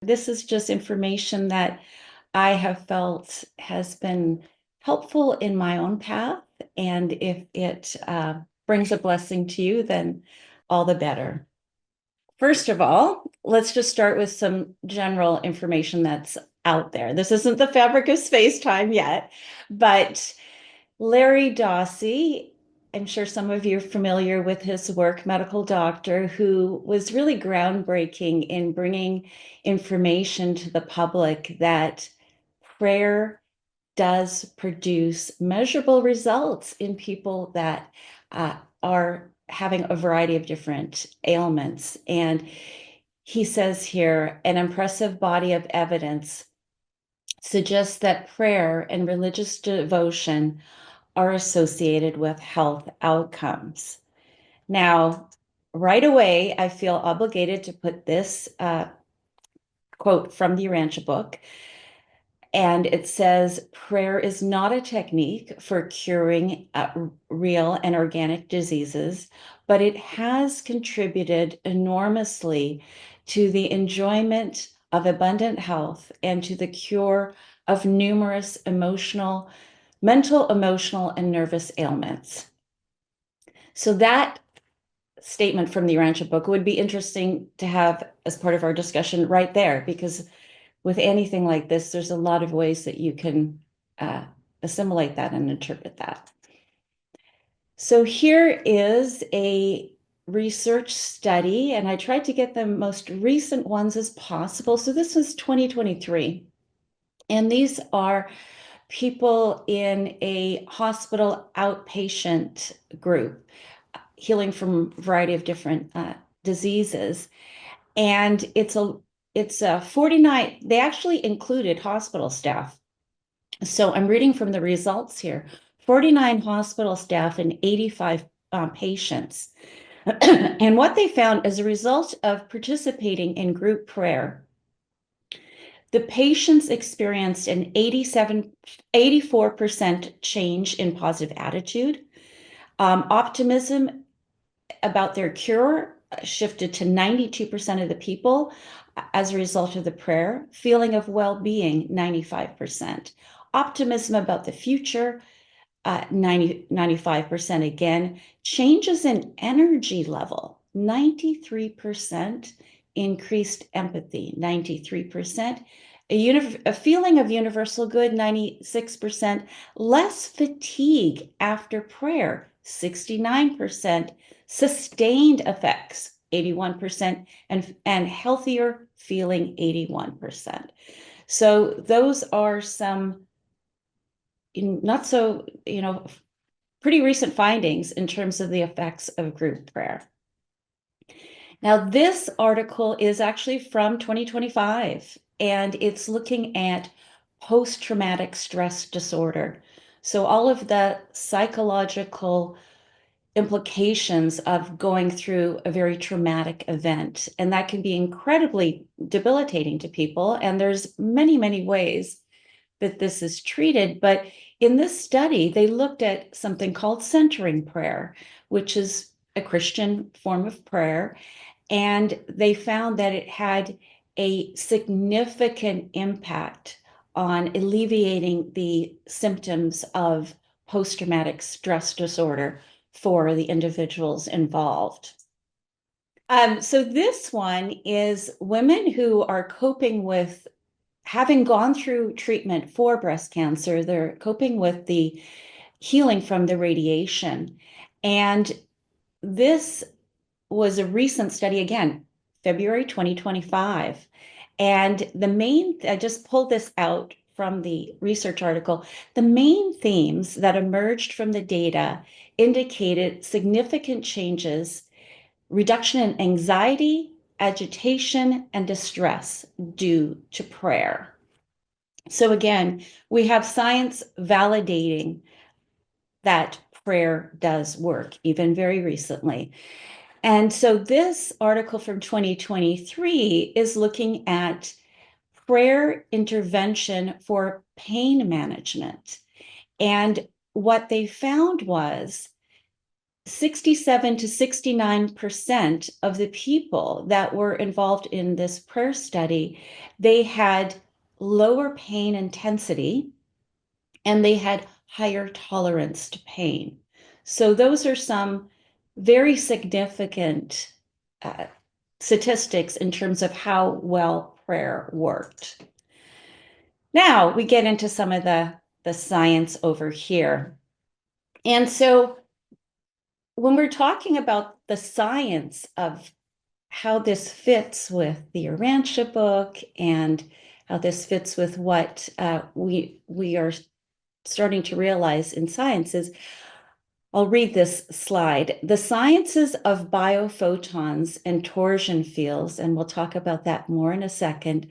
This is just information that I have felt has been helpful in my own path. And if it brings a blessing to you, then all the better. First of all, let's just start with some general information that's out there. This isn't the fabric of space-time yet, but Larry Dossey, I'm sure some of you are familiar with his work, medical doctor, who was really groundbreaking in bringing information to the public that prayer does produce measurable results in people that are having a variety of different ailments. And he says here, an impressive body of evidence suggests that prayer and religious devotion are associated with health outcomes. Now, right away, I feel obligated to put this quote from the Urantia book. And it says, prayer is not a technique for curing real and organic diseases, but it has contributed enormously to the enjoyment of abundant health and to the cure of numerous mental, emotional, and nervous ailments. So that statement from the Urantia book would be interesting to have as part of our discussion right there, because with anything like this, there's a lot of ways that you can assimilate that and interpret that. So here is a research study, and I tried to get the most recent ones as possible. So this was 2023, and these are people in a hospital outpatient group healing from a variety of different diseases. And it's a 49, they actually included hospital staff. So I'm reading from the results here. 49 hospital staff and 85 patients. And what they found as a result of participating in group prayer, the patients experienced an 84% change in positive attitude. Optimism about their cure shifted to 92% of the people as a result of the prayer. Feeling of well-being, 95%. Optimism about the future, 95% again. Changes in energy level, 93%. Increased empathy, 93%. A feeling of universal good, 96%. Less fatigue after prayer, 69%. Sustained effects, 81%, and healthier feeling, 81%. So those are some not so, pretty recent findings in terms of the effects of group prayer. Now, this article is actually from 2025, and it's looking at post-traumatic stress disorder. So all of the psychological implications of going through a very traumatic event, and that can be incredibly debilitating to people. And there's many, many ways that this is treated. But in this study, they looked at something called centering prayer, which is a Christian form of prayer. And they found that it had a significant impact on alleviating the symptoms of post-traumatic stress disorder for the individuals involved. So this one is women who are coping with having gone through treatment for breast cancer. They're coping with the healing from the radiation. And this was a recent study, again, February 2025. And I just pulled this out from the research article. The main themes that emerged from the data indicated significant changes, reduction in anxiety, agitation, and distress due to prayer. So again, we have science validating that prayer does work, even very recently. And so this article from 2023 is looking at prayer intervention for pain management. And what they found was 67 to 69% of the people that were involved in this prayer study, they had lower pain intensity and they had higher tolerance to pain. So those are some very significant uh, statistics in terms of how well prayer worked. Now we get into some of the science over here. And so when we're talking about the science of how this fits with the Urantia book and how this fits with what we are starting to realize in science is, I'll read this slide. The sciences of biophotons and torsion fields, and we'll talk about that more in a second,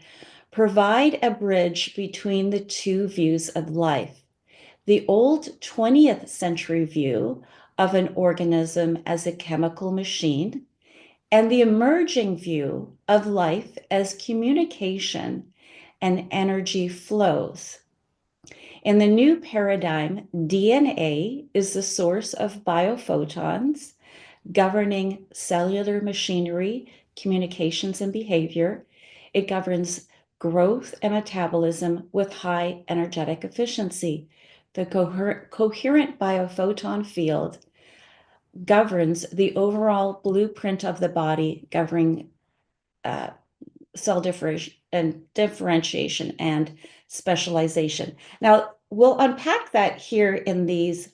provide a bridge between the two views of life. The old 20th century view of an organism as a chemical machine, and the emerging view of life as communication and energy flows. In the new paradigm, DNA is the source of biophotons, governing cellular machinery, communications, and behavior. It governs growth and metabolism with high energetic efficiency. The coherent biophoton field governs the overall blueprint of the body, governing cell differentiation and specialization. Now, we'll unpack that here in these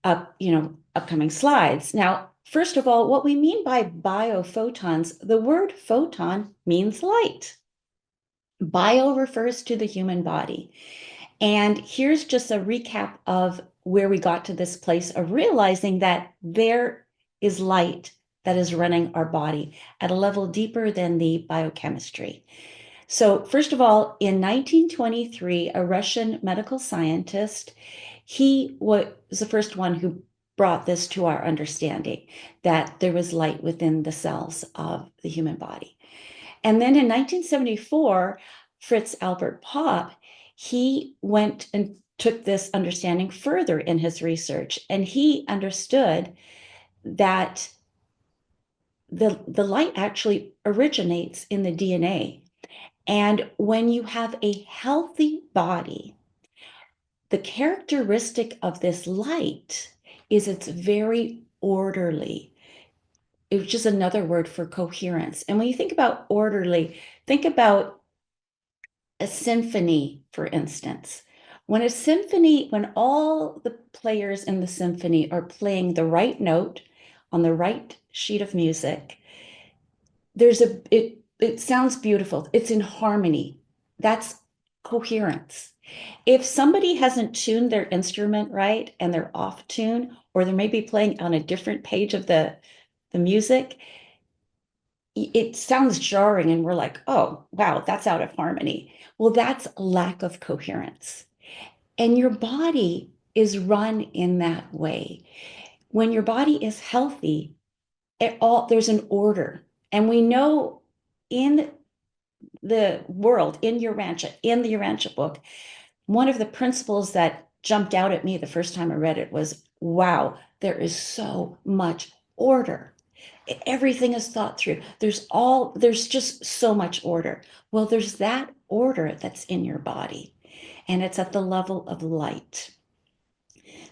upcoming slides. Now, first of all, what we mean by biophotons, the word photon means light. Bio refers to the human body. And here's just a recap of where we got to this place of realizing that there is light that is running our body at a level deeper than the biochemistry. So first of all, in 1923, a Russian medical scientist, he was the first one who brought this to our understanding, that there was light within the cells of the human body. And then in 1974, Fritz Albert Popp, he went and took this understanding further in his research, and he understood that the light actually originates in the DNA. And when you have a healthy body, the characteristic of this light is it's very orderly. It's just another word for coherence. And when you think about orderly, think about a symphony, for instance. When all the players in the symphony are playing the right note on the right sheet of music, it sounds beautiful. It's in harmony. That's coherence. If somebody hasn't tuned their instrument right and they're off tune, or they may be playing on a different page of the music, it sounds jarring and we're like, oh, wow, that's out of harmony. Well, that's lack of coherence. And your body is run in that way. When your body is healthy, there's an order. And we know in the world, in the Urantia book, one of the principles that jumped out at me the first time I read it was, wow, there is so much order. Everything is thought through. There's just so much order. Well, there's that order that's in your body, and it's at the level of light.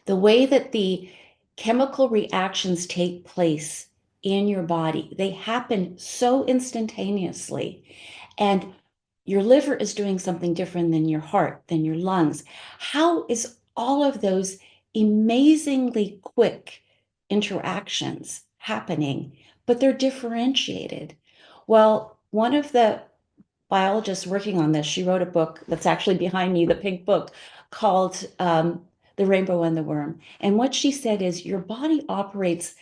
The way that the chemical reactions take place in your body, they happen so instantaneously. And your liver is doing something different than your heart, than your lungs. How is all of those amazingly quick interactions happening, but they're differentiated? Well, one of the biologists working on this, she wrote a book that's actually behind me, the pink book, called The Rainbow and the Worm. And what she said is your body operates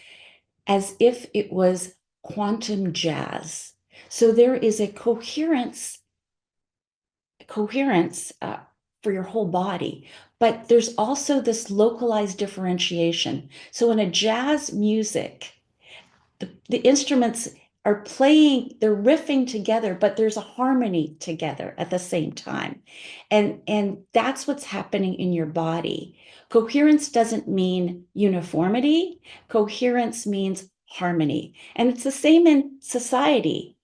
as if it was quantum jazz. So there is a coherence for your whole body, but there's also this localized differentiation. So in a jazz music, the instruments are playing, they're riffing together, but there's a harmony together at the same time. And that's what's happening in your body. Coherence doesn't mean uniformity. Coherence means harmony. And it's the same in society.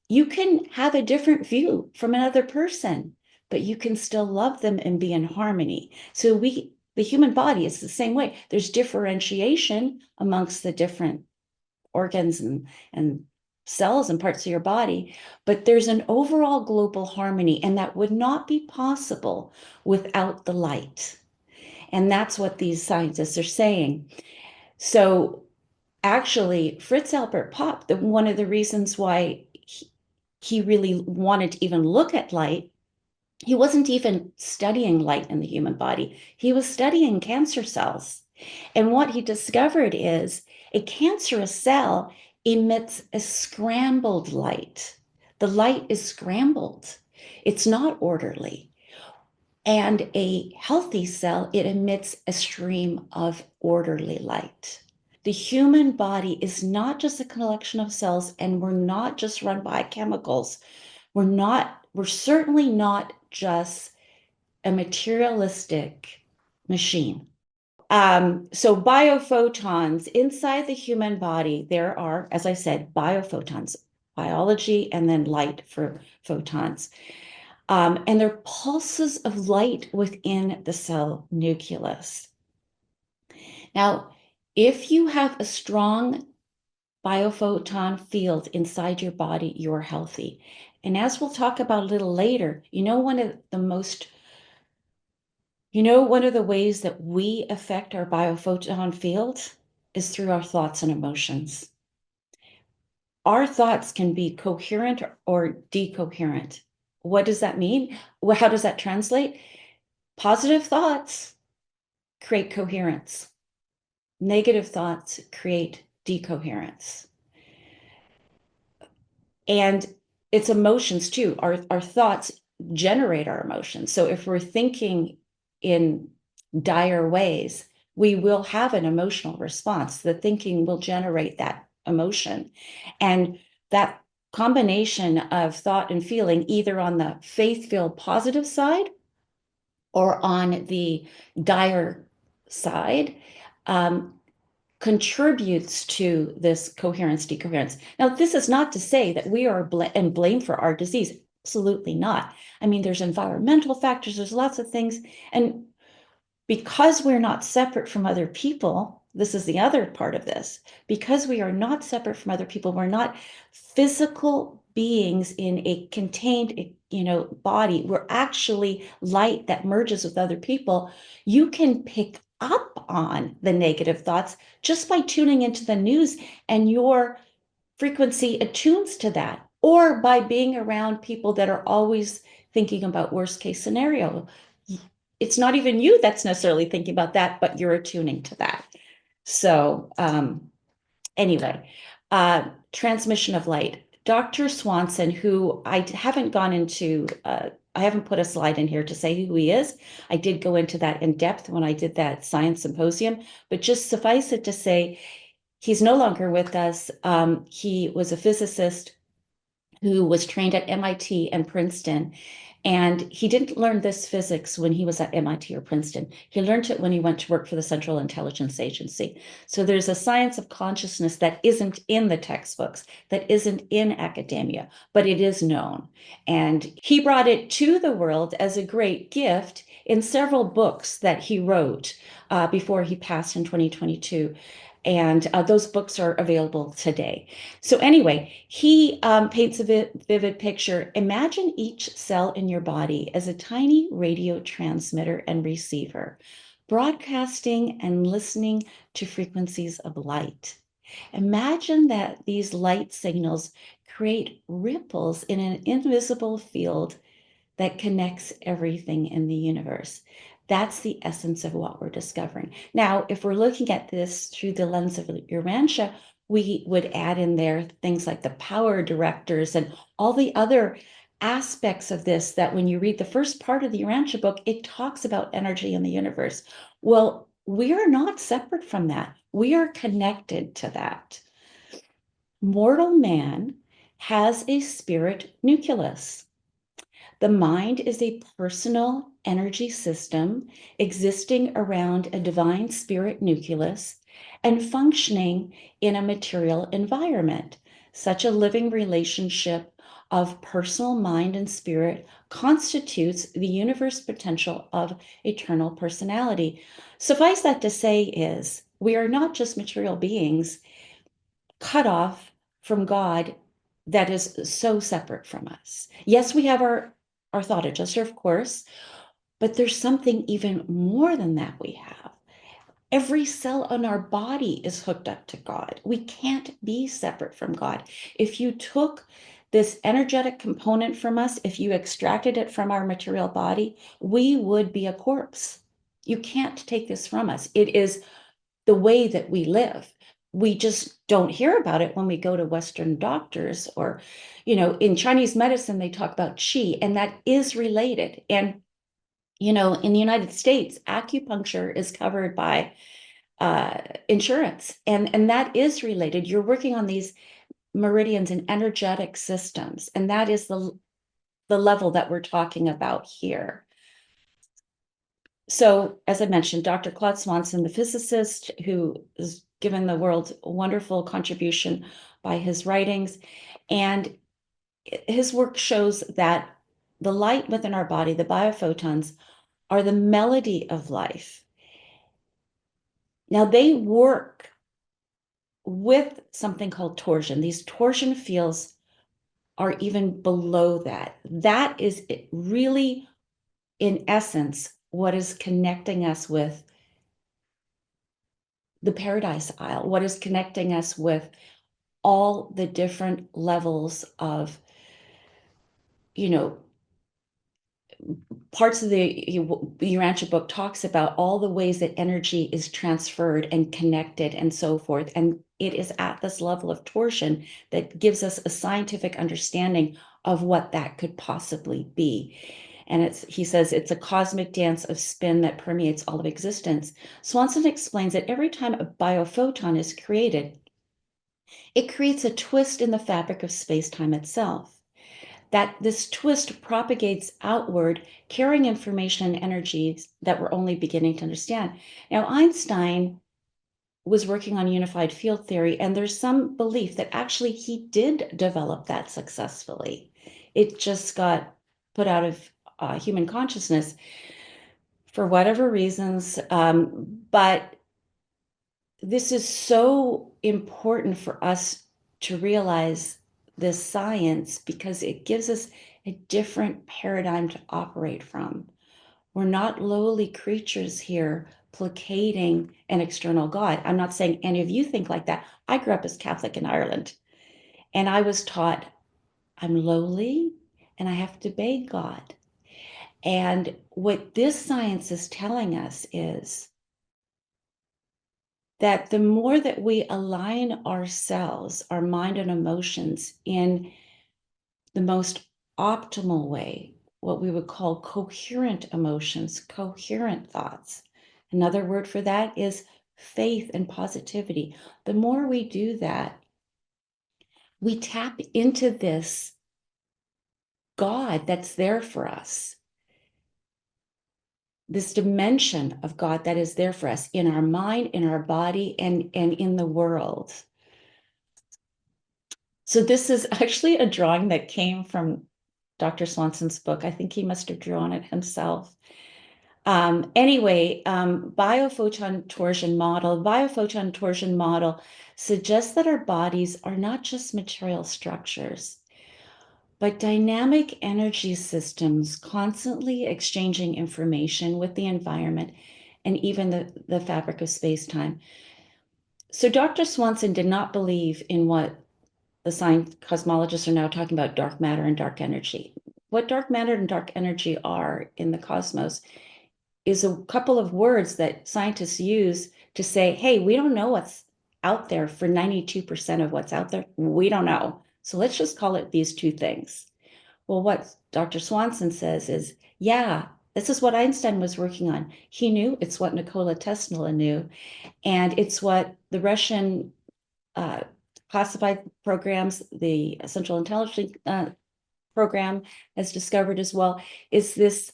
You can have a different view from another person, but you can still love them and be in harmony. So the human body is the same way. There's differentiation amongst the different organs and cells and parts of your body, but there's an overall global harmony, and that would not be possible without the light. And that's what these scientists are saying. So actually, Fritz Albert Popp, one of the reasons why he really wanted to even look at light, he wasn't even studying light in the human body. He was studying cancer cells. And what he discovered is a cancerous cell emits a scrambled light. The light is scrambled. It's not orderly. And a healthy cell, it emits a stream of orderly light. The human body is not just a collection of cells, and we're not just run by chemicals. We're certainly not just a materialistic machine. So biophotons inside the human body, there are, as I said, biophotons, biology, and then light for photons. And they're pulses of light within the cell nucleus. Now, if you have a strong biophoton field inside your body, you're healthy. And as we'll talk about a little later, one of the ways that we affect our biophoton field is through our thoughts and emotions. Our thoughts can be coherent or decoherent. What does that mean? Well, how does that translate? Positive thoughts create coherence. Negative thoughts create decoherence. And it's emotions too. Our thoughts generate our emotions. So if we're thinking in dire ways, we will have an emotional response. The thinking will generate that emotion. And that combination of thought and feeling, either on the faith-filled positive side or on the dire side, contributes to this coherence, decoherence. Now, this is not to say that we are blamed for our disease. Absolutely not. I mean, there's environmental factors, there's lots of things. And because we're not separate from other people, this is the other part of this. Because we are not separate from other people, we're not physical beings in a contained, body. We're actually light that merges with other people. You can pick up on the negative thoughts just by tuning into the news, and your frequency attunes to that, or by being around people that are always thinking about worst case scenario. It's not even you that's necessarily thinking about that, but you're attuning to that. So anyway, transmission of light. Dr. Swanson, who I haven't gone into, I haven't put a slide in here to say who he is. I did go into that in depth when I did that science symposium, but just suffice it to say, he's no longer with us. He was a physicist who was trained at MIT and Princeton. And he didn't learn this physics when he was at MIT or Princeton. He learned it when he went to work for the Central Intelligence Agency. So there's a science of consciousness that isn't in the textbooks, that isn't in academia, but it is known. And he brought it to the world as a great gift in several books that he wrote before he passed in 2022. And those books are available today. So anyway, he paints a vivid picture. Imagine each cell in your body as a tiny radio transmitter and receiver, broadcasting and listening to frequencies of light. Imagine that these light signals create ripples in an invisible field that connects everything in the universe. That's the essence of what we're discovering. Now, if we're looking at this through the lens of Urantia, we would add in there things like the power directors and all the other aspects of this that when you read the first part of the Urantia book, it talks about energy in the universe. Well, we are not separate from that. We are connected to that. Mortal man has a spirit nucleus. The mind is a personal energy system existing around a divine spirit nucleus and functioning in a material environment. Such a living relationship of personal mind and spirit constitutes the universe potential of eternal personality. Suffice that to say is, we are not just material beings cut off from God that is so separate from us. Yes, we have our thought adjuster, of course, but there's something even more than that we have. Every cell on our body is hooked up to God. We can't be separate from God. If you took this energetic component from us, if you extracted it from our material body, we would be a corpse. You can't take this from us. It is the way that we live. We just don't hear about it when we go to Western doctors, or, in Chinese medicine, they talk about qi, and that is related. And, in the United States, acupuncture is covered by insurance, and that is related. You're working on these meridians and energetic systems, and that is the level that we're talking about here. So, as I mentioned, Dr. Claude Swanson, the physicist who has given the world a wonderful contribution by his writings, and his work shows that the light within our body, the biophotons, are the melody of life. Now, they work with something called torsion. These torsion fields are even below that. That is really, in essence, what is connecting us with the Paradise Isle, what is connecting us with all the different levels of, you know, parts of the Urantia book talks about all the ways that energy is transferred and connected and so forth. And it is at this level of torsion that gives us a scientific understanding of what that could possibly be. And he says it's a cosmic dance of spin that permeates all of existence. Swanson explains that every time a biophoton is created, it creates a twist in the fabric of space-time itself. That this twist propagates outward, carrying information and energies that we're only beginning to understand. Now, Einstein was working on unified field theory, and there's some belief that actually he did develop that successfully. It just got put out of human consciousness for whatever reasons. But this is so important for us to realize this science, because it gives us a different paradigm to operate from. We're not lowly creatures here placating an external God. I'm not saying any of you think like that. I grew up as Catholic in Ireland, and I was taught I'm lowly and I have to obey God. And what this science is telling us is that the more that we align ourselves, our mind and emotions, in the most optimal way, what we would call coherent emotions, coherent thoughts. Another word for that is faith and positivity. The more we do that, we tap into this God that's there for us, this dimension of God that is there for us in our mind, in our body, and in the world. So this is actually a drawing that came from Dr. Swanson's book. I think he must have drawn it himself. Biophoton torsion model suggests that our bodies are not just material structures, but dynamic energy systems constantly exchanging information with the environment and even the fabric of space-time. So Dr. Swanson did not believe in what the science cosmologists are now talking about, dark matter and dark energy. What dark matter and dark energy are in the cosmos is a couple of words that scientists use to say, hey, we don't know what's out there for 92% of what's out there. We don't know. So let's just call it these two things. Well, what Dr. Swanson says is, yeah, this is what Einstein was working on. He knew, it's what Nikola Tesla knew, and it's what the Russian classified programs, the Central Intelligence Program has discovered as well, is this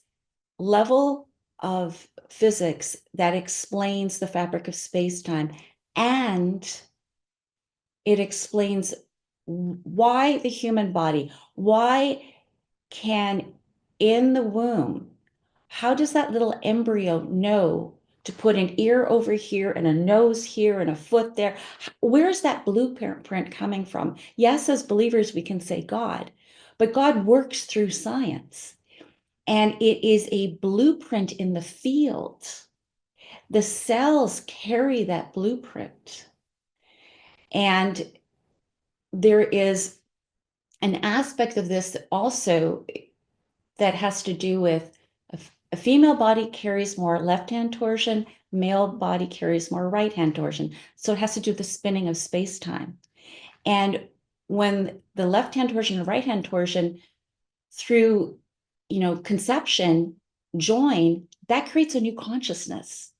level of physics that explains the fabric of space-time, and it explains why the human body, why can in the womb, how does that little embryo know to put an ear over here and a nose here and a foot there? Where's that blueprint coming from? Yes, as believers, we can say God, but God works through science, and it is a blueprint in the field. The cells carry that blueprint. And there is an aspect of this also that has to do with a female body carries more left-hand torsion, male body carries more right-hand torsion. So it has to do with the spinning of space-time. And when the left-hand torsion and right-hand torsion through, conception join, that creates a new consciousness.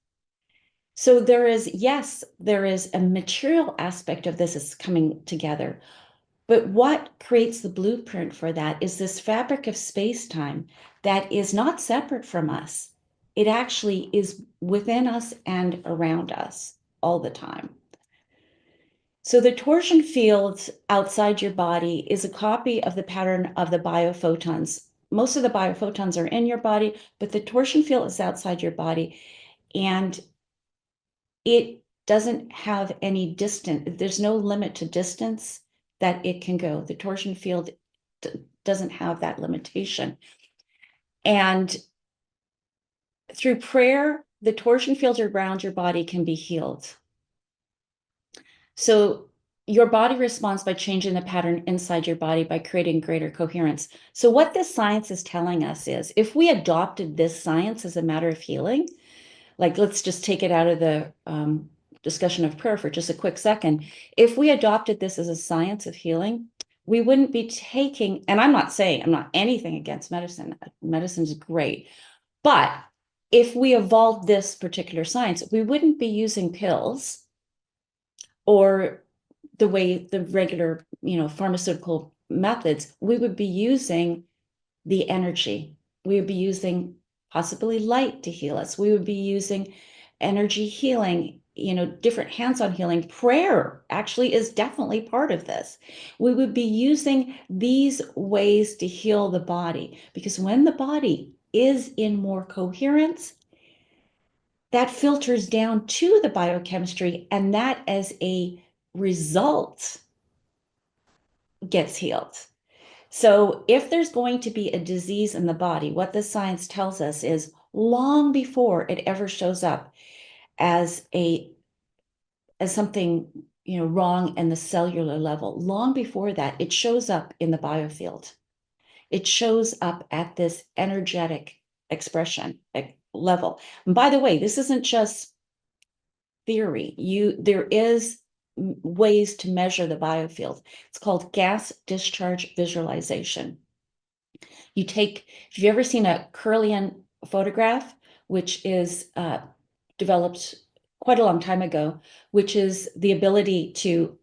So yes, there is a material aspect of this is coming together. But what creates the blueprint for that is this fabric of space-time that is not separate from us. It actually is within us and around us all the time. So the torsion field outside your body is a copy of the pattern of the biophotons. Most of the biophotons are in your body, but the torsion field is outside your body, and it doesn't have any distance. There's no limit to distance that it can go. The torsion field doesn't have that limitation. And through prayer, the torsion fields around your body can be healed. So your body responds by changing the pattern inside your body by creating greater coherence. So what this science is telling us is, if we adopted this science as a matter of healing, like let's just take it out of the discussion of prayer for just a quick second. If we adopted this as a science of healing, we wouldn't be taking, and I'm not anything against medicine. Medicine is great. But if we evolved this particular science, we wouldn't be using pills or the way the regular, pharmaceutical methods. We would be using the energy. We would be using possibly light to heal us. We would be using energy healing, different hands-on healing. Prayer actually is definitely part of this. We would be using these ways to heal the body, because when the body is in more coherence, that filters down to the biochemistry, and that as a result gets healed. So if there's going to be a disease in the body, what the science tells us is long before it ever shows up as something, wrong in the cellular level, long before that, it shows up in the biofield. It shows up at this energetic expression level. And by the way, this isn't just theory. There is ways to measure the biofield. It's called gas discharge visualization. If you've ever seen a Kirlian photograph, which is developed quite a long time ago, which is the ability to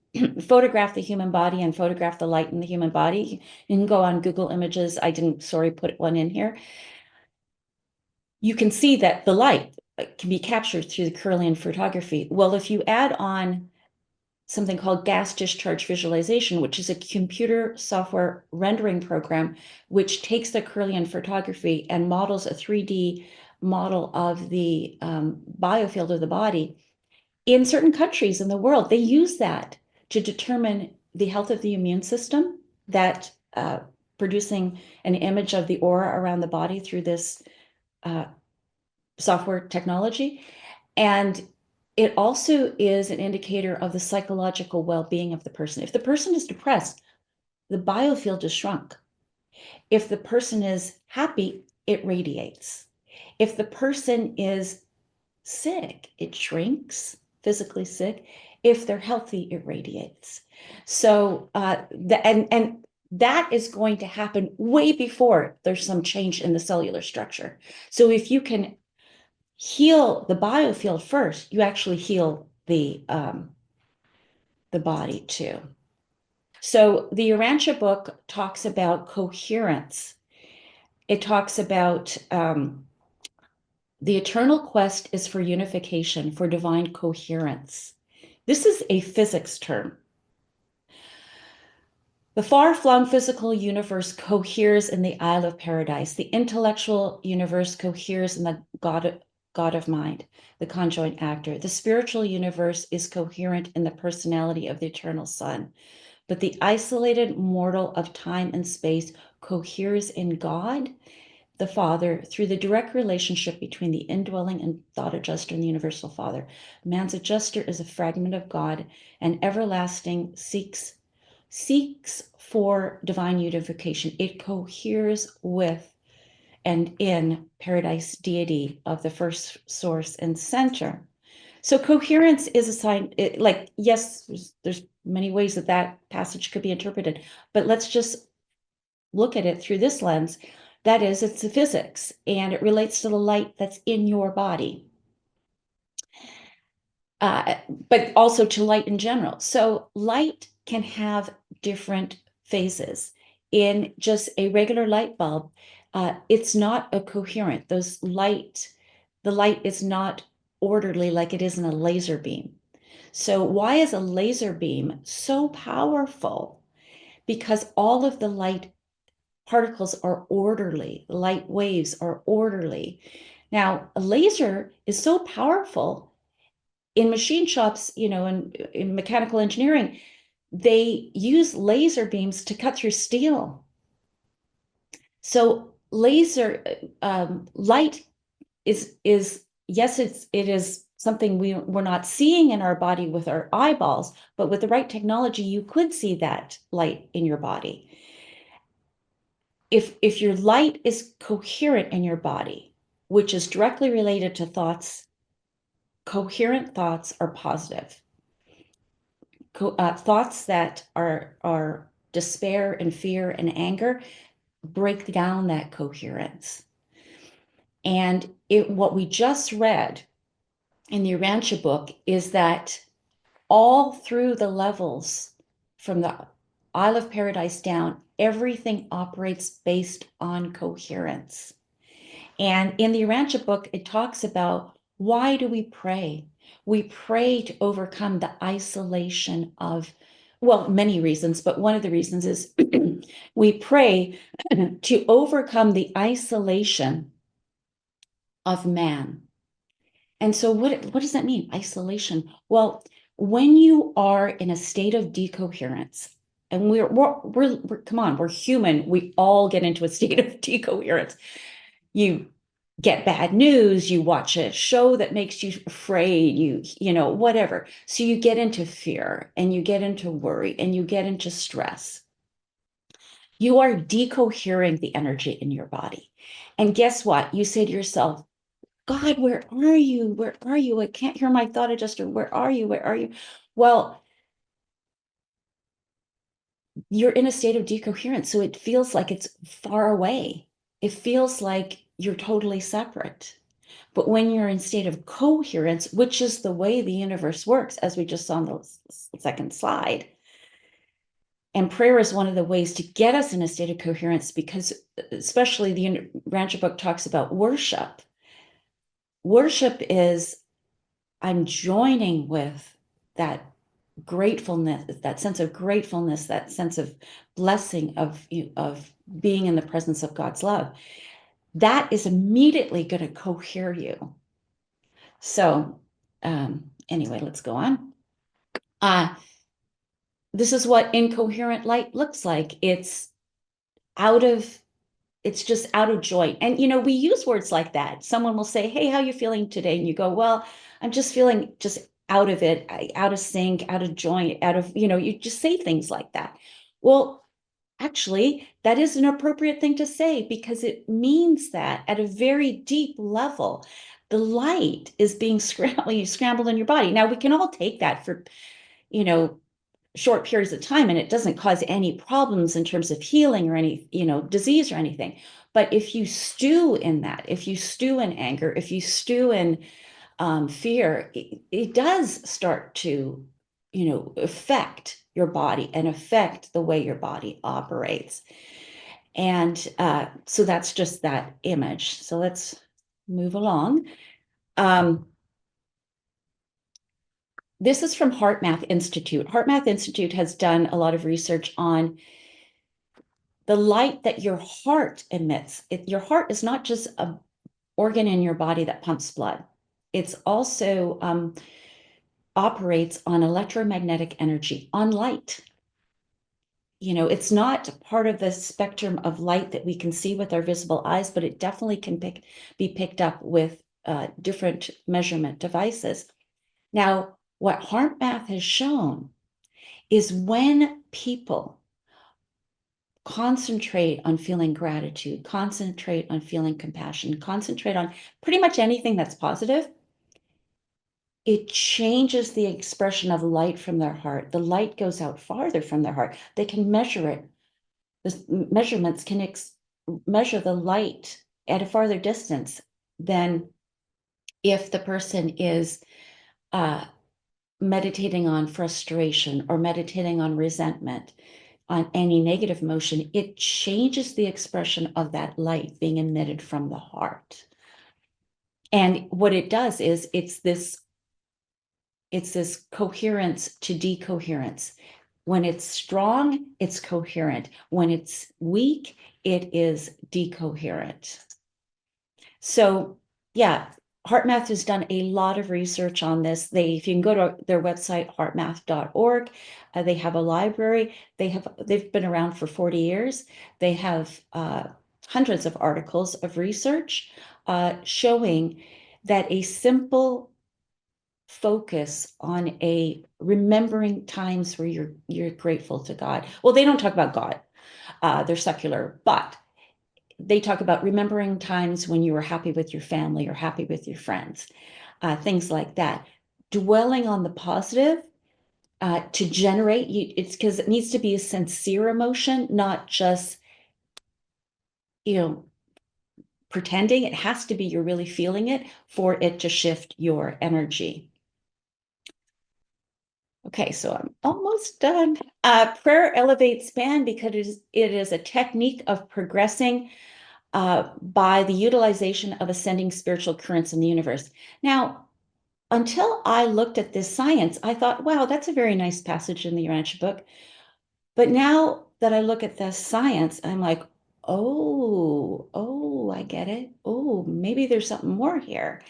photograph the human body and photograph the light in the human body. You can go on Google Images. I didn't, sorry, put one in here. You can see that the light can be captured through the Kirlian photography. Well, if you add on something called gas discharge visualization, which is a computer software rendering program, which takes the Kirlian photography and models a 3D model of the biofield of the body. In certain countries in the world, they use that to determine the health of the immune system, that producing an image of the aura around the body through this software technology. And it also is an indicator of the psychological well-being of the person. If the person is depressed, the biofield is shrunk. If the person is happy, it radiates. If the person is sick, it shrinks, physically sick. If they're healthy, it radiates. So and that is going to happen way before there's some change in the cellular structure. So if you can heal the biofield first, you actually heal the body too. So the Urantia book talks about coherence. It talks about the eternal quest is for unification, for divine coherence. This is a physics term. The far-flung physical universe coheres in the Isle of Paradise. The intellectual universe coheres in the God of mind, the conjoint actor. The spiritual universe is coherent in the personality of the eternal Son. But the isolated mortal of time and space coheres in God, the Father, through the direct relationship between the indwelling and thought adjuster and the universal Father. Man's adjuster is a fragment of God, and everlasting seeks for divine unification. It coheres with and in paradise deity of the first source and center. So coherence is a sign, like, yes, there's many ways that that passage could be interpreted, but let's just look at it through this lens. That is, it's the physics, and it relates to the light that's in your body, but also to light in general. So light can have different phases. In just a regular light bulb, it's not a coherent. The light is not orderly like it is in a laser beam. So why is a laser beam so powerful? Because all of the light particles are orderly, light waves are orderly. Now, a laser is so powerful in machine shops, in mechanical engineering, they use laser beams to cut through steel. So laser light is yes, it is something we're not seeing in our body with our eyeballs, but with the right technology, you could see that light in your body. If your light is coherent in your body, which is directly related to thoughts, coherent thoughts are positive. Thoughts that are despair and fear and anger break down that coherence. And what we just read in the Urantia book is that all through the levels from the Isle of Paradise down, everything operates based on coherence. And in the Urantia book, it talks about, why do we pray? We pray to overcome the isolation of, well, many reasons, but one of the reasons is we pray to overcome the isolation of man. And so what does that mean, isolation? Well, when you are in a state of decoherence, and we're come on, we're human, we all get into a state of decoherence. You get bad news, you watch a show that makes you afraid, whatever. So you get into fear, and you get into worry, and you get into stress. You are decohering the energy in your body. And guess what? You say to yourself, God, where are you? Where are you? I can't hear my thought adjuster. Where are you? Where are you? Well, you're in a state of decoherence. So it feels like it's far away. It feels like you're totally separate. But when you're in state of coherence, which is the way the universe works, as we just saw on the second slide, and prayer is one of the ways to get us in a state of coherence, because especially the Urantia book talks about worship. Worship is, I'm joining with that gratefulness, that sense of gratefulness, that sense of blessing of being in the presence of God's love. That is immediately going to cohere you. So anyway, let's go on. This is what incoherent light looks like. It's just out of joint. And, we use words like that. Someone will say, hey, how are you feeling today? And you go, well, I'm just feeling just out of it, out of sync, out of joint, you just say things like that. Well, actually, that is an appropriate thing to say, because it means that at a very deep level, the light is being scrambled in your body. Now, we can all take that for, short periods of time, and it doesn't cause any problems in terms of healing or any, disease or anything. But if you stew in that, if you stew in anger, if you stew in fear, it does start to, affect your body and affect the way your body operates. And so that's just that image. So let's move along. This is from HeartMath Institute. HeartMath Institute has done a lot of research on the light that your heart emits. Your heart is not just an organ in your body that pumps blood. It's also operates on electromagnetic energy, on light. It's not part of the spectrum of light that we can see with our visible eyes, but it definitely can be picked up with different measurement devices. Now, what HeartMath has shown is when people concentrate on feeling gratitude, concentrate on feeling compassion, concentrate on pretty much anything that's positive, it changes the expression of light from their heart. The light goes out farther from their heart. They can measure it. The measurements can measure the light at a farther distance than if the person is meditating on frustration or meditating on resentment, on any negative emotion. It changes the expression of that light being emitted from the heart. And what it does is it's this coherence to decoherence. When it's strong, it's coherent. When it's weak, it is decoherent. So yeah, HeartMath has done a lot of research on this. If you can go to their website, heartmath.org, they have a library. They've been around for 40 years. They have hundreds of articles of research showing that a simple focus on remembering times where you're grateful to God. Well, they don't talk about God. They're secular, but they talk about remembering times when you were happy with your family or happy with your friends, things like that. Dwelling on the positive to generate it's because it needs to be a sincere emotion, not just, pretending. It has to be you're really feeling it for it to shift your energy. Okay, so I'm almost done. Prayer elevates man because it is a technique of progressing by the utilization of ascending spiritual currents in the universe. Now, until I looked at this science, I thought, wow, that's a very nice passage in the Urantia book. But now that I look at the science, I'm like, oh, I get it. Oh, maybe there's something more here.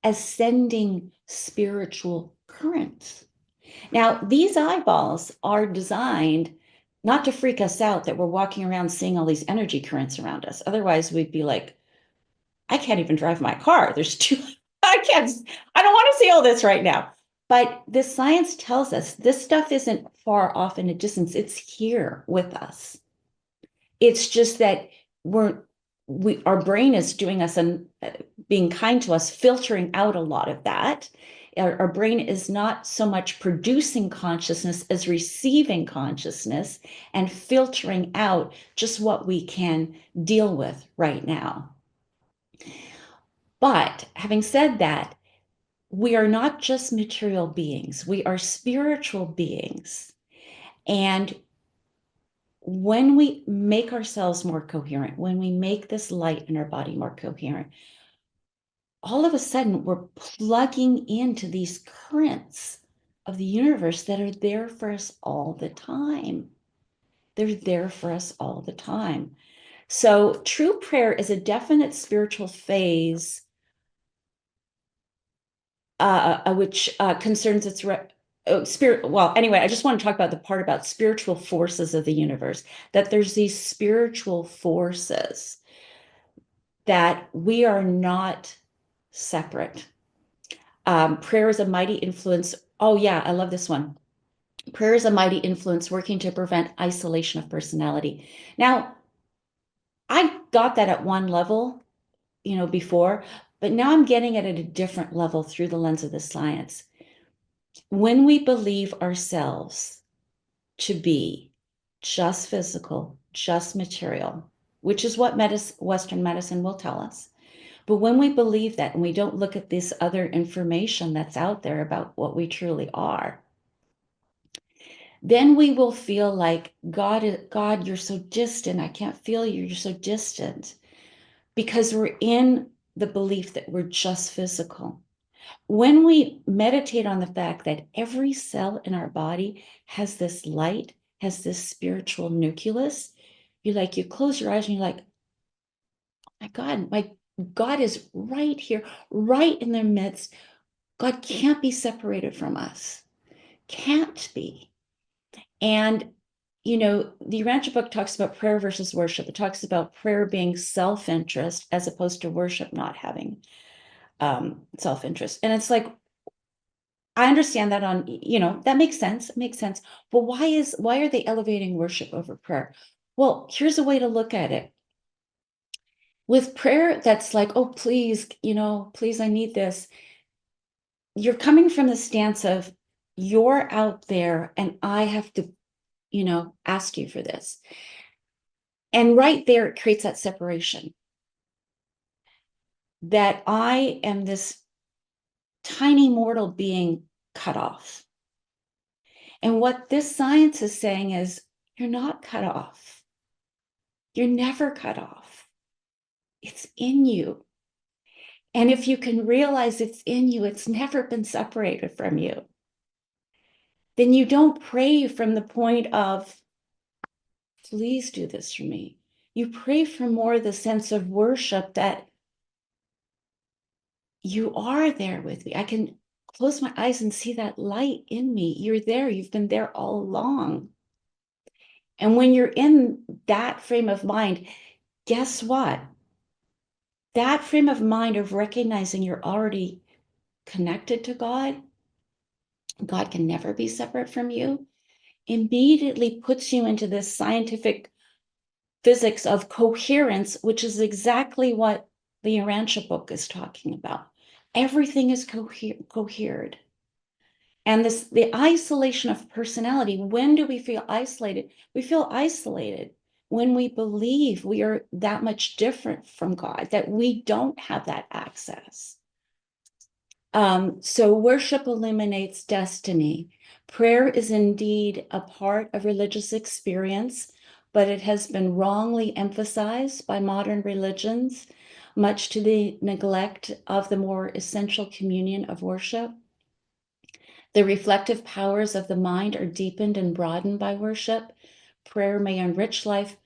Ascending spiritual currents. Now, these eyeballs are designed not to freak us out that we're walking around seeing all these energy currents around us. Otherwise, we'd be like, I can't even drive my car. I don't want to see all this right now. But the science tells us this stuff isn't far off in a distance. It's here with us. It's just that our brain is doing us and being kind to us, filtering out a lot of that. Our brain is not so much producing consciousness as receiving consciousness and filtering out just what we can deal with right now. But having said that, we are not just material beings, we are spiritual beings. And when we make ourselves more coherent, when we make this light in our body more coherent, all of a sudden we're plugging into these currents of the universe that are there for us all the time. They're there for us all the time. So true prayer is a definite spiritual phase which concerns its spirit. Well, anyway, I just want to talk about the part about spiritual forces of the universe, that there's these spiritual forces that we are not separate. Prayer is a mighty influence. Oh, yeah, I love this one. Prayer is a mighty influence working to prevent isolation of personality. Now, I got that at one level, before, but now I'm getting it at a different level through the lens of the science. When we believe ourselves to be just physical, just material, which is what Western medicine will tell us. But when we believe that and we don't look at this other information that's out there about what we truly are, then we will feel like God, you're so distant. I can't feel you. You're so distant, because we're in the belief that we're just physical. When we meditate on the fact that every cell in our body has this light, has this spiritual nucleus, you close your eyes and you're like, my God is right here, right in their midst. God can't be separated from us. Can't be. And, the Urantia book talks about prayer versus worship. It talks about prayer being self-interest as opposed to worship not having self-interest. And it's like, I understand that that makes sense. It makes sense. But why are they elevating worship over prayer? Well, here's a way to look at it. With prayer, that's like, oh, please, please, I need this. You're coming from the stance of you're out there and I have to, ask you for this. And right there, it creates that separation that I am this tiny mortal being cut off. And what this science is saying is, you're not cut off. You're never cut off. It's in you. And if you can realize it's in you, it's never been separated from you, then you don't pray from the point of, please do this for me. You pray for more the sense of worship that you are there with me. I can close my eyes and see that light in me. You're there. You've been there all along. And when you're in that frame of mind, guess what? That frame of mind of recognizing you're already connected to God, God can never be separate from you, immediately puts you into this scientific physics of coherence, which is exactly what the Urantia book is talking about. Everything is cohered. And the isolation of personality, when do we feel isolated? We feel isolated when we believe we are that much different from God, that we don't have that access. So worship illuminates destiny. Prayer is indeed a part of religious experience, but it has been wrongly emphasized by modern religions, much to the neglect of the more essential communion of worship. The reflective powers of the mind are deepened and broadened by worship. Prayer may enrich life,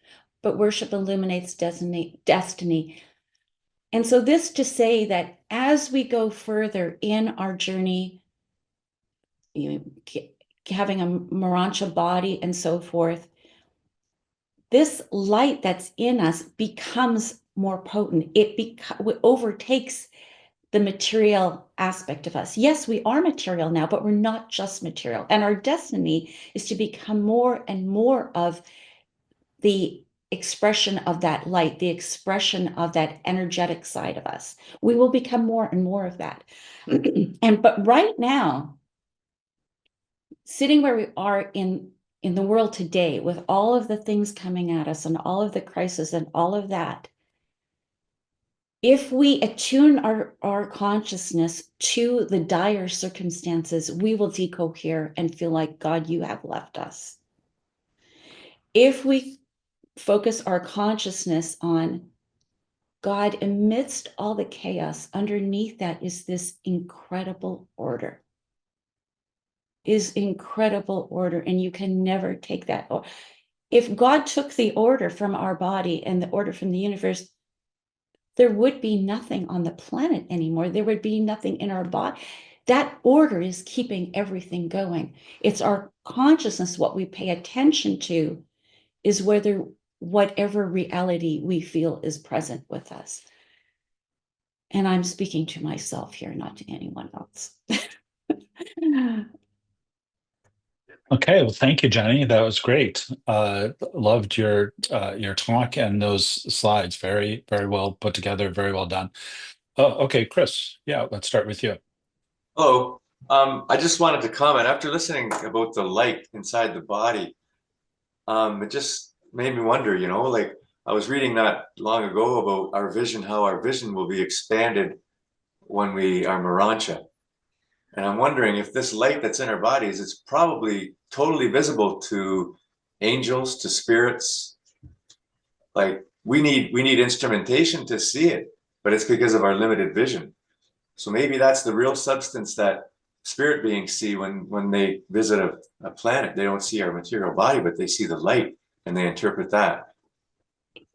but worship illuminates destiny. And so this to say that as we go further in our journey, having a Urantia body and so forth, this light that's in us becomes more potent. It overtakes the material aspect of us. Yes, we are material now, but we're not just material. And our destiny is to become more and more of the expression of that light, the expression of that energetic side of us. We will become more and more of that. But right now, sitting where we are in the world today, with all of the things coming at us and all of the crisis and all of that, if we attune our consciousness to the dire circumstances, we will decohere and feel like, God, you have left us. If we focus our consciousness on God, amidst all the chaos, underneath that is this incredible order. Is incredible order, and you can never take that. If God took the order from our body and the order from the universe, there would be nothing on the planet anymore. There would be nothing in our body. That order is keeping everything going. It's our consciousness, what we pay attention to, is whatever reality we feel is present with us. And I'm speaking to myself here, not to anyone else. Okay, well, thank you, Jenny. That was great. Loved your talk and those slides. Very, very well put together. Very well done. Oh, okay, Chris. Yeah, let's start with you. Hello. I just wanted to comment after listening about the light inside the body. It just made me wonder, like I was reading not long ago about our vision, how our vision will be expanded when we are Urantia. And I'm wondering if this light that's in our bodies is probably totally visible to angels, to spirits. Like we need instrumentation to see it, but it's because of our limited vision. So maybe that's the real substance that spirit beings see when they visit a planet. They don't see our material body, but they see the light and they interpret that.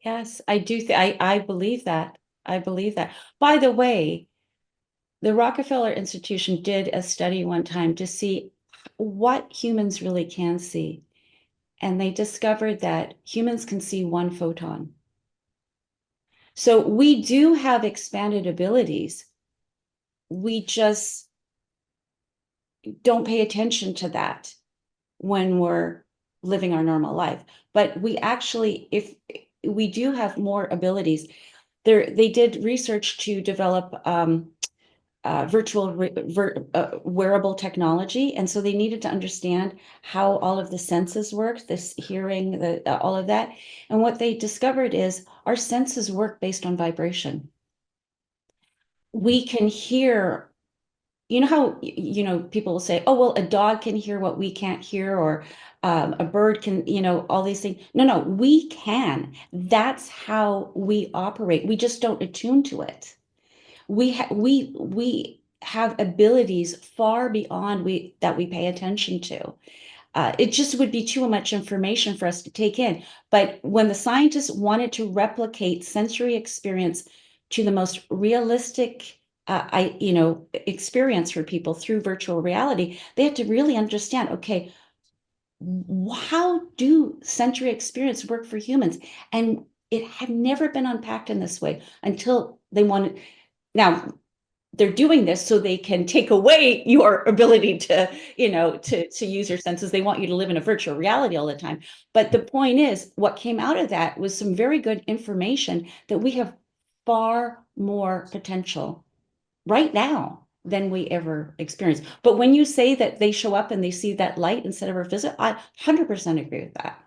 Yes, I do. I believe that. I believe that. By the way, the Rockefeller Institution did a study one time to see what humans really can see. And they discovered that humans can see one photon. So we do have expanded abilities. We just don't pay attention to that when we're living our normal life. But we actually, if we do have more abilities, they did research to develop wearable technology, and so they needed to understand how all of the senses work, this hearing, all of that. And what they discovered is our senses work based on vibration. We can hear, you know how people will say, oh well, a dog can hear what we can't hear, or a bird can, all these things. No, we can. That's how we operate. We just don't attune to it. We have abilities far beyond that we pay attention to. It just would be too much information for us to take in. But when the scientists wanted to replicate sensory experience to the most realistic experience for people through virtual reality, they had to really understand, okay, how do sensory experience work for humans? And it had never been unpacked in this way until they wanted. Now, they're doing this so they can take away your ability to, to use your senses. They want you to live in a virtual reality all the time. But the point is, what came out of that was some very good information that we have far more potential right now than we ever experienced. But when you say that they show up and they see that light instead of our physical, I 100% agree with that.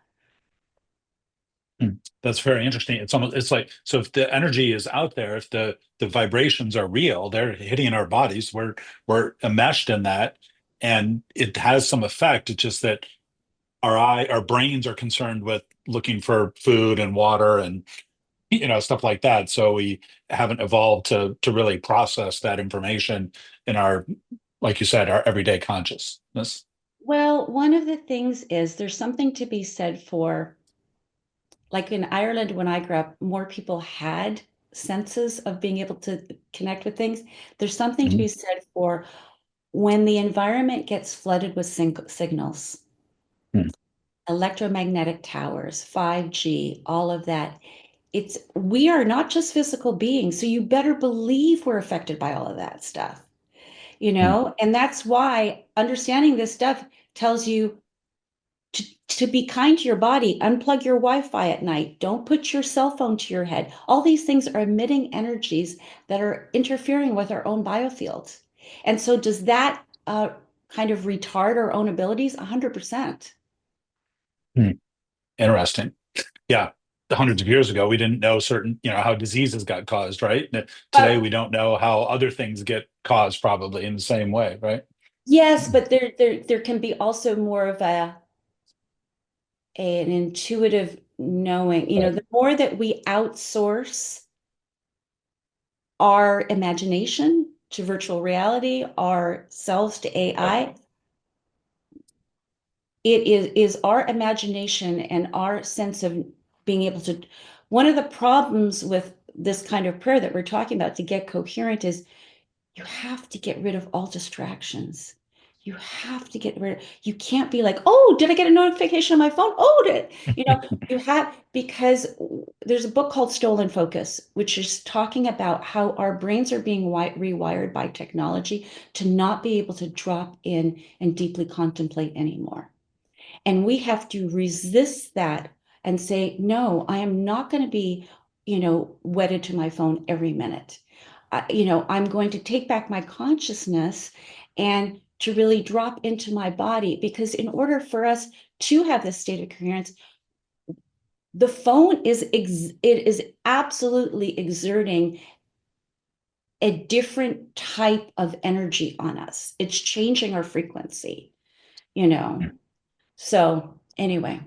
That's very interesting. It's like, so if the energy is out there, if the vibrations are real, they're hitting our bodies, we're enmeshed in that, and it has some effect. It's just that our brains are concerned with looking for food and water and stuff like that. So we haven't evolved to really process that information in our, like you said, our everyday consciousness. Well, one of the things is there's something to be said for, like in Ireland, when I grew up, more people had senses of being able to connect with things. There's something to Mhm. be said for when the environment gets flooded with signals, Hmm. electromagnetic towers, 5G, all of that. We are not just physical beings, so you better believe we're affected by all of that stuff, Hmm. and that's why understanding this stuff tells you to be kind to your body, unplug your Wi-Fi at night, don't put your cell phone to your head. All these things are emitting energies that are interfering with our own biofields. And so does that kind of retard our own abilities? 100%. Hmm. Interesting. Yeah. Hundreds of years ago, we didn't know certain, how diseases got caused, right? Uh, Today, we don't know how other things get caused probably in the same way, right? yes, but there can be also more of an intuitive knowing. Right. The more that we outsource our imagination to virtual reality, ourselves to AI, it is our imagination and our sense of being able to. One of the problems with this kind of prayer that we're talking about to get coherent is you have to get rid of all distractions. You have to get rid of, you can't be like, oh, did I get a notification on my phone? Oh, you have, because there's a book called Stolen Focus, which is talking about how our brains are being rewired by technology to not be able to drop in and deeply contemplate anymore. And we have to resist that and say, no, I am not going to be, wedded to my phone every minute. I'm going to take back my consciousness and to really drop into my body, because in order for us to have this state of coherence, the phone it is absolutely exerting a different type of energy on us. It's changing our frequency, you know. So anyway.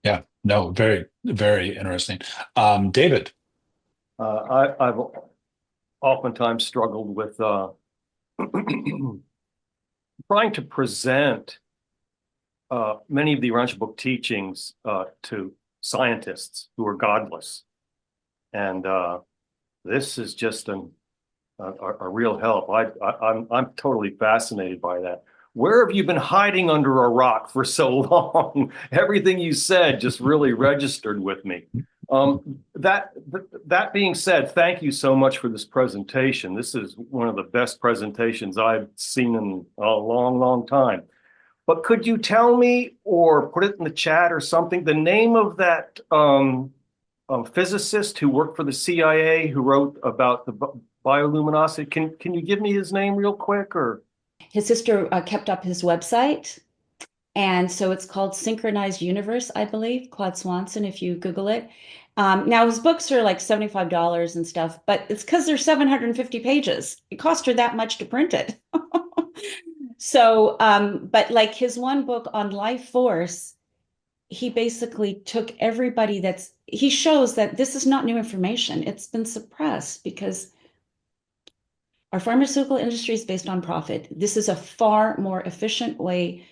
Yeah, no, very, very interesting. David. I've oftentimes struggled with trying to present many of the Urantia book teachings to scientists who are godless. And this is just a real help. I'm totally fascinated by that. Where have you been hiding under a rock for so long? Everything you said just really registered with me. That being said, thank you so much for this presentation. This is one of the best presentations I've seen in a long, long time. But could you tell me, or put it in the chat or something, the name of that physicist who worked for the CIA who wrote about the bioluminosity? Can you give me his name real quick? Or his sister kept up his website, and so it's called Synchronized Universe, I believe. Claude Swanson, if you Google it. Now his books are like $75 and stuff, but it's because they're 750 pages. It cost her that much to print it. So, but like his one book on life force, he basically took everybody he shows that this is not new information. It's been suppressed because our pharmaceutical industry is based on profit. This is a far more efficient way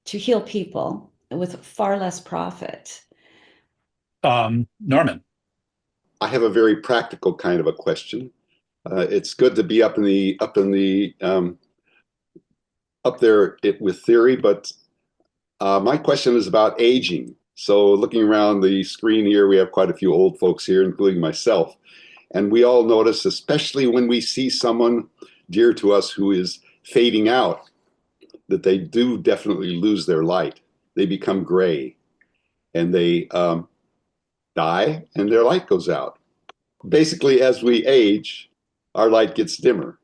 to heal people with far less profit. Norman. I have a very practical kind of a question. It's good to be up there with theory, but my question is about aging. So looking around the screen here, we have quite a few old folks here, including myself. And we all notice, especially when we see someone dear to us who is fading out, that they do definitely lose their light. They become gray and they die and their light goes out. Basically, as we age, our light gets dimmer.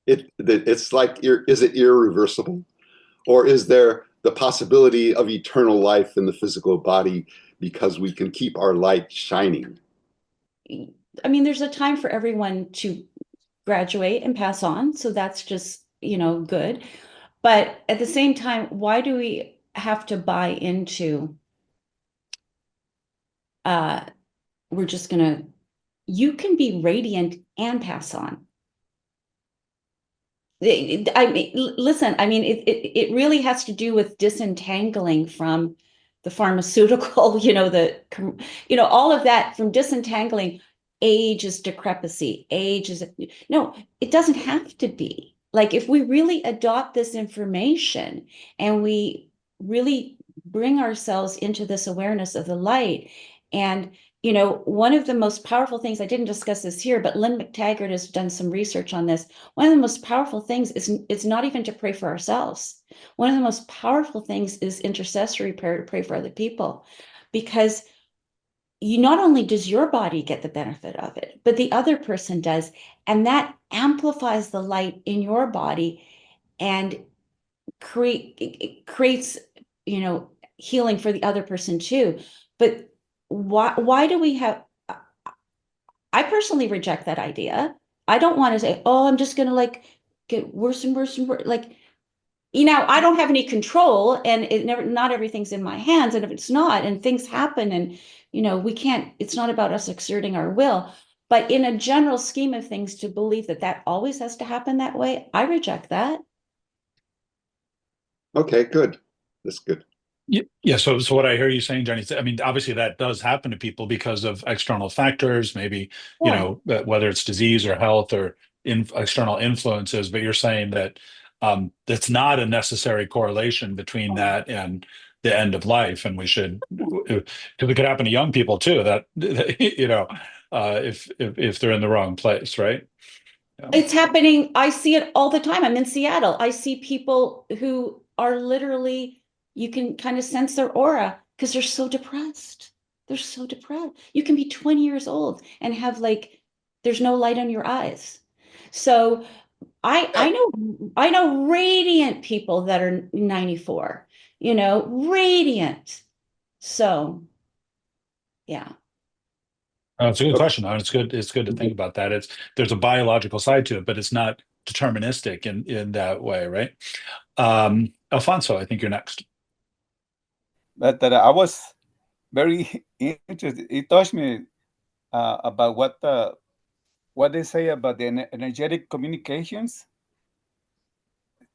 It's like, is it irreversible? Or is there the possibility of eternal life in the physical body because we can keep our light shining? I mean, there's a time for everyone to graduate and pass on. So that's just, good. But at the same time, why do we have to buy into, you can be radiant and pass on. I mean, listen, I mean, it really has to do with disentangling from the pharmaceutical, all of that, from disentangling. Age is decrepity. No, it doesn't have to be. Like, if we really adopt this information and we really bring ourselves into this awareness of the light, and one of the most powerful things, I didn't discuss this here, but Lynn McTaggart has done some research on this. One of the most powerful things is it's not even to pray for ourselves. One of the most powerful things is intercessory prayer, to pray for other people, because not only does your body get the benefit of it, but the other person does. And that amplifies the light in your body and creates, healing for the other person too. But why do we have, I personally reject that idea. I don't want to say, oh, I'm just going to get worse and worse and worse. I don't have any control, and not everything's in my hands. And if it's not, and things happen, and, it's not about us exerting our will. But in a general scheme of things, to believe that always has to happen that way, I reject that. Okay, good. That's good. Yeah. So what I hear you saying, Jenny, I mean, obviously that does happen to people because of external factors, maybe, whether it's disease or health or external influences, but you're saying that that's not a necessary correlation between that and the end of life. And we should, because it could happen to young people too, that, if they're in the wrong place, right? Yeah. It's happening. I see it all the time. I'm in Seattle. I see people who are literally, you can kind of sense their aura because they're so depressed. They're so depressed. You can be 20 years old and have there's no light in your eyes. So I know radiant people that are 94, radiant. So, yeah. Oh, it's a good question, though. And it's good to think about that. There's a biological side to it, but it's not deterministic in that way, right? Alfonso, I think you're next. But that I was very interested. It touched me about what they say about the energetic communications.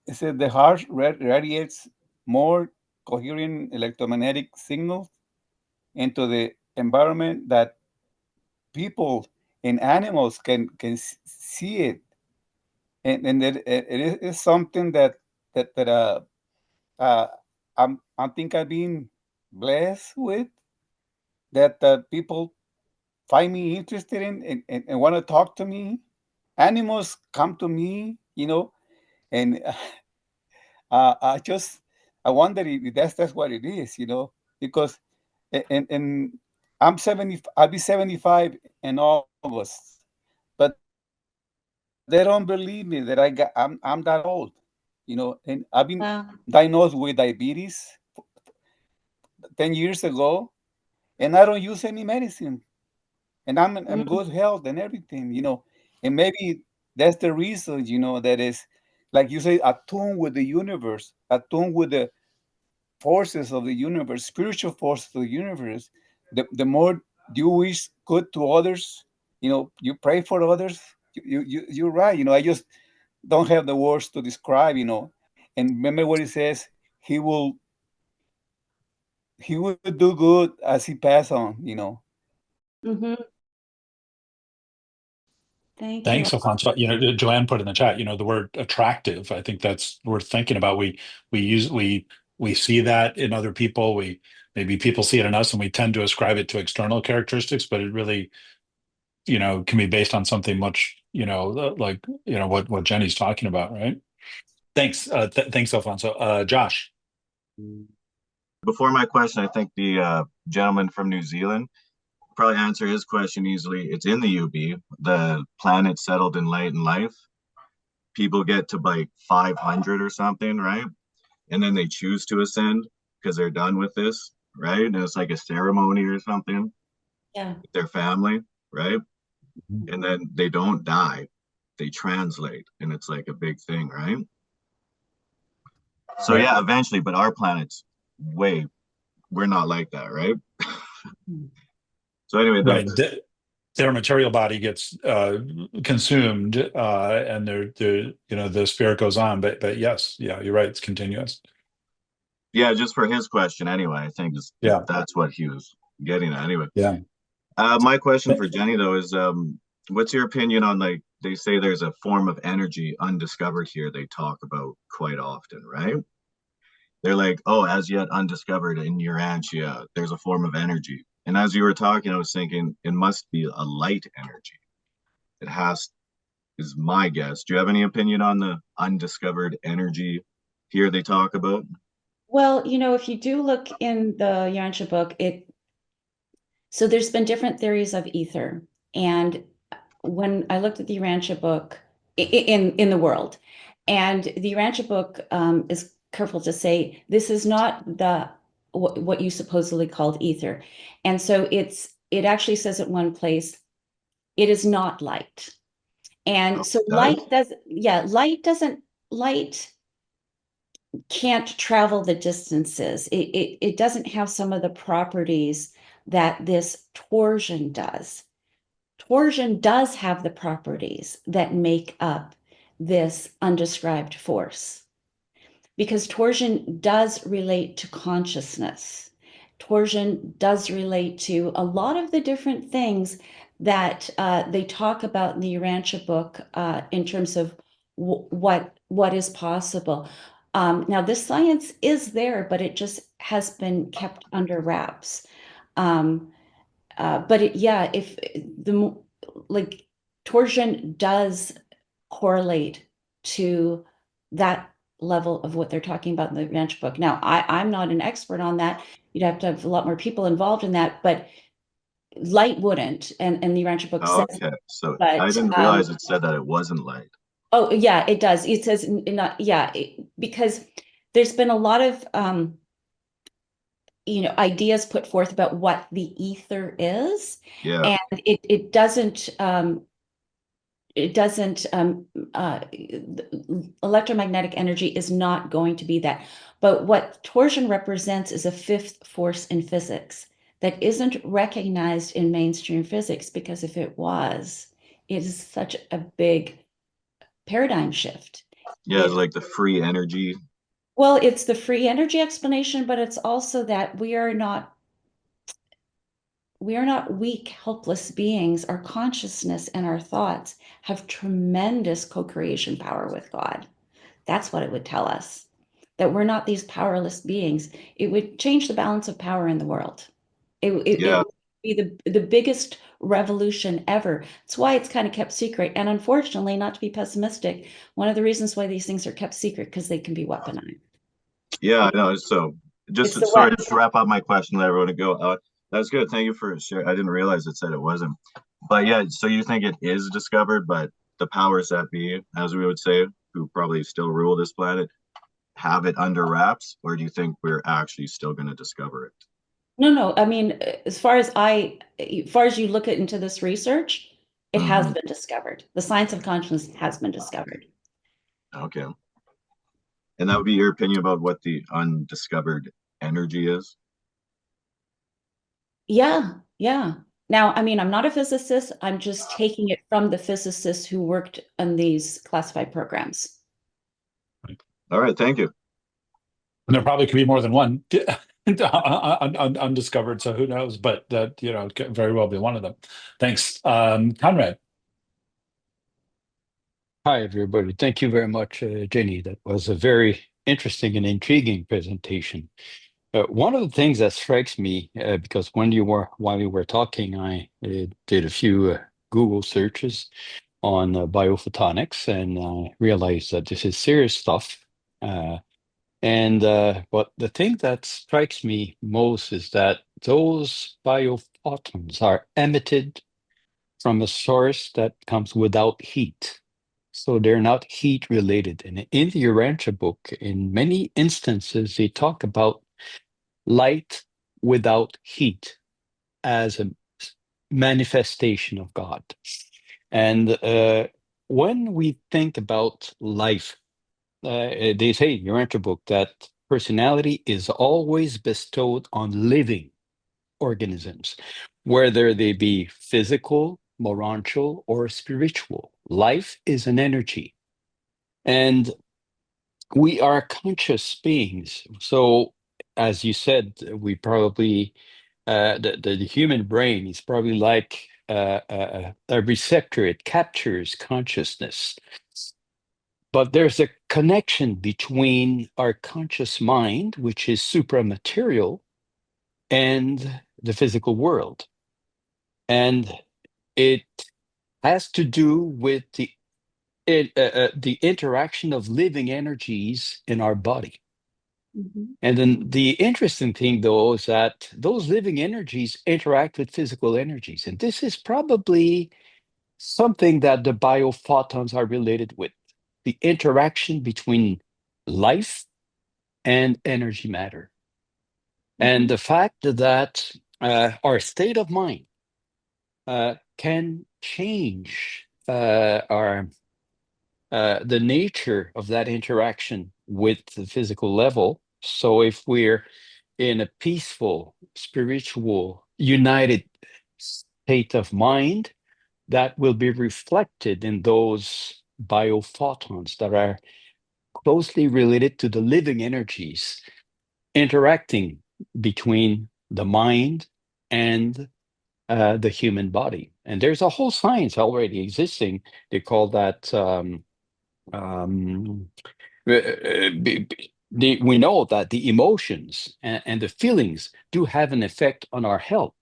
It said the heart radiates more coherent electromagnetic signals into the environment that people and animals can see it, and it is something that uh, I think I've been blessed with, that people find me interested in and want to talk to me. Animals come to me, and I wonder if that's what it is, because and I'm 70. I'll be 75 in August, but they don't believe me that I'm that old, and I've been Wow. diagnosed with diabetes 10 years ago, and I don't use any medicine, and I'm in Mm, good health and everything, and maybe that's the reason, that is, like you say, attuned with the universe, attuned with the forces of the universe, spiritual forces of the universe. The more you wish good to others, you pray for others. You're right. I just don't have the words to describe. And remember what it says: he will do good as he pass on. mhm. Thank you. Thanks, Alfonso. Joanne put in the chat, the word attractive. I think that's worth thinking about. We see that in other people. Maybe people see it in us, and we tend to ascribe it to external characteristics, but it really, can be based on something much, like, what Jenny's talking about, right? Thanks. Thanks, Alfonso. Josh. Before my question, I think the gentleman from New Zealand probably answer his question easily. It's in the UB, the planet settled in light and life. People get to like 500 or something, right? And then they choose to ascend because they're done with this, right? And it's like a ceremony or something Yeah. with their family, right? And then they don't die. They translate, and it's like a big thing, right? So Right. yeah, eventually, but our planet's we're not like that, right? So anyway, Right. Their material body gets consumed, and the spirit goes on. But yes, yeah, you're right. It's continuous. yeah, just for his question anyway, I think Yeah. that's what he was getting at anyway. Yeah. My question for Jenny though is, what's your opinion on, like, they say there's a form of energy undiscovered here they talk about quite often, right? They're like, oh, as yet undiscovered in Urantia, there's a form of energy. And as you were talking, I was thinking it must be a light energy. It is my guess. Do you have any opinion on the undiscovered energy here they talk about? Well, if you do look in the Urantia book, so there's been different theories of ether. And when I looked at the Urantia book in the world, and the Urantia book is careful to say this is not what you supposedly called ether. And so it actually says at one place, it is not light. And so light can't travel the distances. It doesn't have some of the properties that this torsion does. Torsion does have the properties that make up this undescribed force, because torsion does relate to consciousness. Torsion does relate to a lot of the different things that they talk about in the Urantia book in terms of what is possible. Now, this science is there, but it just has been kept under wraps. But if like torsion does correlate to that level of what they're talking about in the Urantia book. Now, I'm not an expert on that. You'd have to have a lot more people involved in that, but light wouldn't, and the Urantia book says. Okay, so But I didn't realize it said that it wasn't light. oh yeah, it does. It says not because there's been a lot of ideas put forth about what the ether is, Yeah. and it doesn't electromagnetic energy is not going to be that. But what torsion represents is a fifth force in physics that isn't recognized in mainstream physics, because if it was, it is such a big paradigm shift. Yeah, it's like the free energy. Well, it's the free energy explanation, but it's also that we are not weak, helpless beings. Our consciousness and our thoughts have tremendous co-creation power with God. That's what it would tell us, that we're not these powerless beings. It would change the balance of power in the world. It Yeah. would be the biggest revolution ever. That's why it's kind of kept secret. And unfortunately, not to be pessimistic, one of the reasons why these things are kept secret, because they can be weaponized. Yeah, I know. So It's the sorry, weapon. just to wrap up my question, let everyone go. That's good. Thank you for sharing. I didn't realize it said it wasn't. But yeah, so you think it is discovered, but the powers that be, as we would say, who probably still rule this planet, have it under wraps, or do you think we're actually still going to discover it? No. I mean, as far as you look into this research, it has Mhm. been discovered. The science of consciousness has been discovered. Okay. And that would be your opinion about what the undiscovered energy is? Yeah. Now, I mean, I'm not a physicist. I'm just taking it from the physicists who worked on these classified programs. All right, thank you. And there probably could be more than one undiscovered, so who knows? But that could very well be one of them. Thanks, Conrad. Hi, everybody. Thank you very much, Jenny. That was a very interesting and intriguing presentation. One of the things that strikes me, because while you were talking, I did a few Google searches on biophotonics, and realized that this is serious stuff. But the thing that strikes me most is that those biophotons are emitted from a source that comes without heat. So they're not heat related. And in the Urantia book, in many instances, they talk about light without heat as a manifestation of God. And when we think about life, they say in Urantia book that personality is always bestowed on living organisms, whether they be physical, morontial, or spiritual. Life is an energy. And we are conscious beings. So, as you said, we probably, the human brain is probably like a receptor, it captures consciousness. But there's a connection between our conscious mind, which is supramaterial, and the physical world. And it has to do with the interaction of living energies in our body. Mhm. And then the interesting thing, though, is that those living energies interact with physical energies. And this is probably something that the biophotons are related with, the interaction between life and energy matter. And the fact that our state of mind can change the nature of that interaction with the physical level. So if we're in a peaceful, spiritual, united state of mind, that will be reflected in those biophotons that are closely related to the living energies interacting between the mind and the human body. And there's a whole science already existing. They call that we know that the emotions and the feelings do have an effect on our health.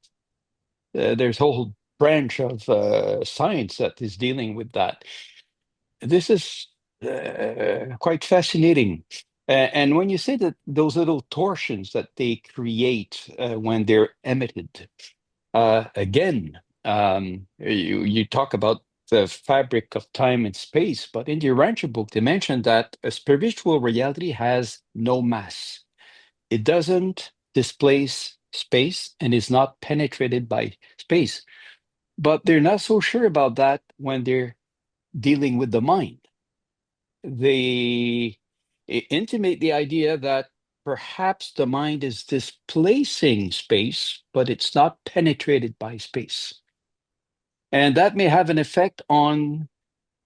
There's a whole branch of science that is dealing with that. This is quite fascinating. And when you say that those little torsions that they create when they're emitted, again, you talk about the fabric of time and space, but in the Urantia book, they mention that a spiritual reality has no mass. It doesn't displace space and is not penetrated by space. But they're not so sure about that when they're dealing with the mind. They intimate the idea that perhaps the mind is displacing space, but it's not penetrated by space. And that may have an effect on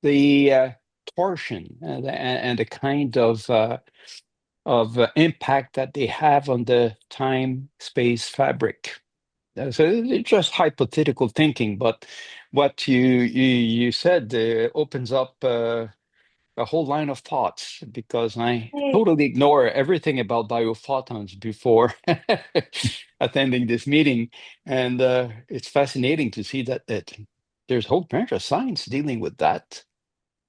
the torsion and the kind of impact that they have on the time-space fabric. So it's just hypothetical thinking, but what you said opens up a whole line of thoughts, because I totally ignore everything about biophotons before attending this meeting, and it's fascinating to see that there's a whole branch of science dealing with that,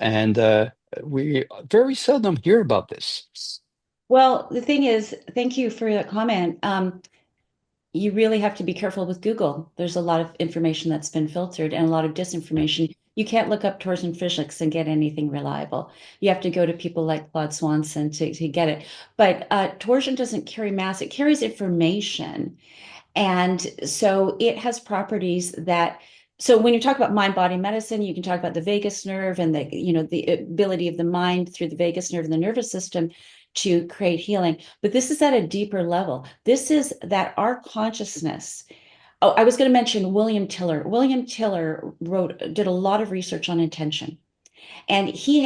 and we very seldom hear about this. Well, the thing is, thank you for that comment. You really have to be careful with Google. There's a lot of information that's been filtered and a lot of disinformation. You can't look up torsion physics and get anything reliable. You have to go to people like Claude Swanson to get it. But torsion doesn't carry mass, it carries information. And so it has properties that, so when you talk about mind-body medicine, you can talk about the vagus nerve and the ability of the mind through the vagus nerve and the nervous system to create healing. But this is at a deeper level. This is that our consciousness. Oh, I was going to mention William Tiller. William Tiller did a lot of research on intention. And he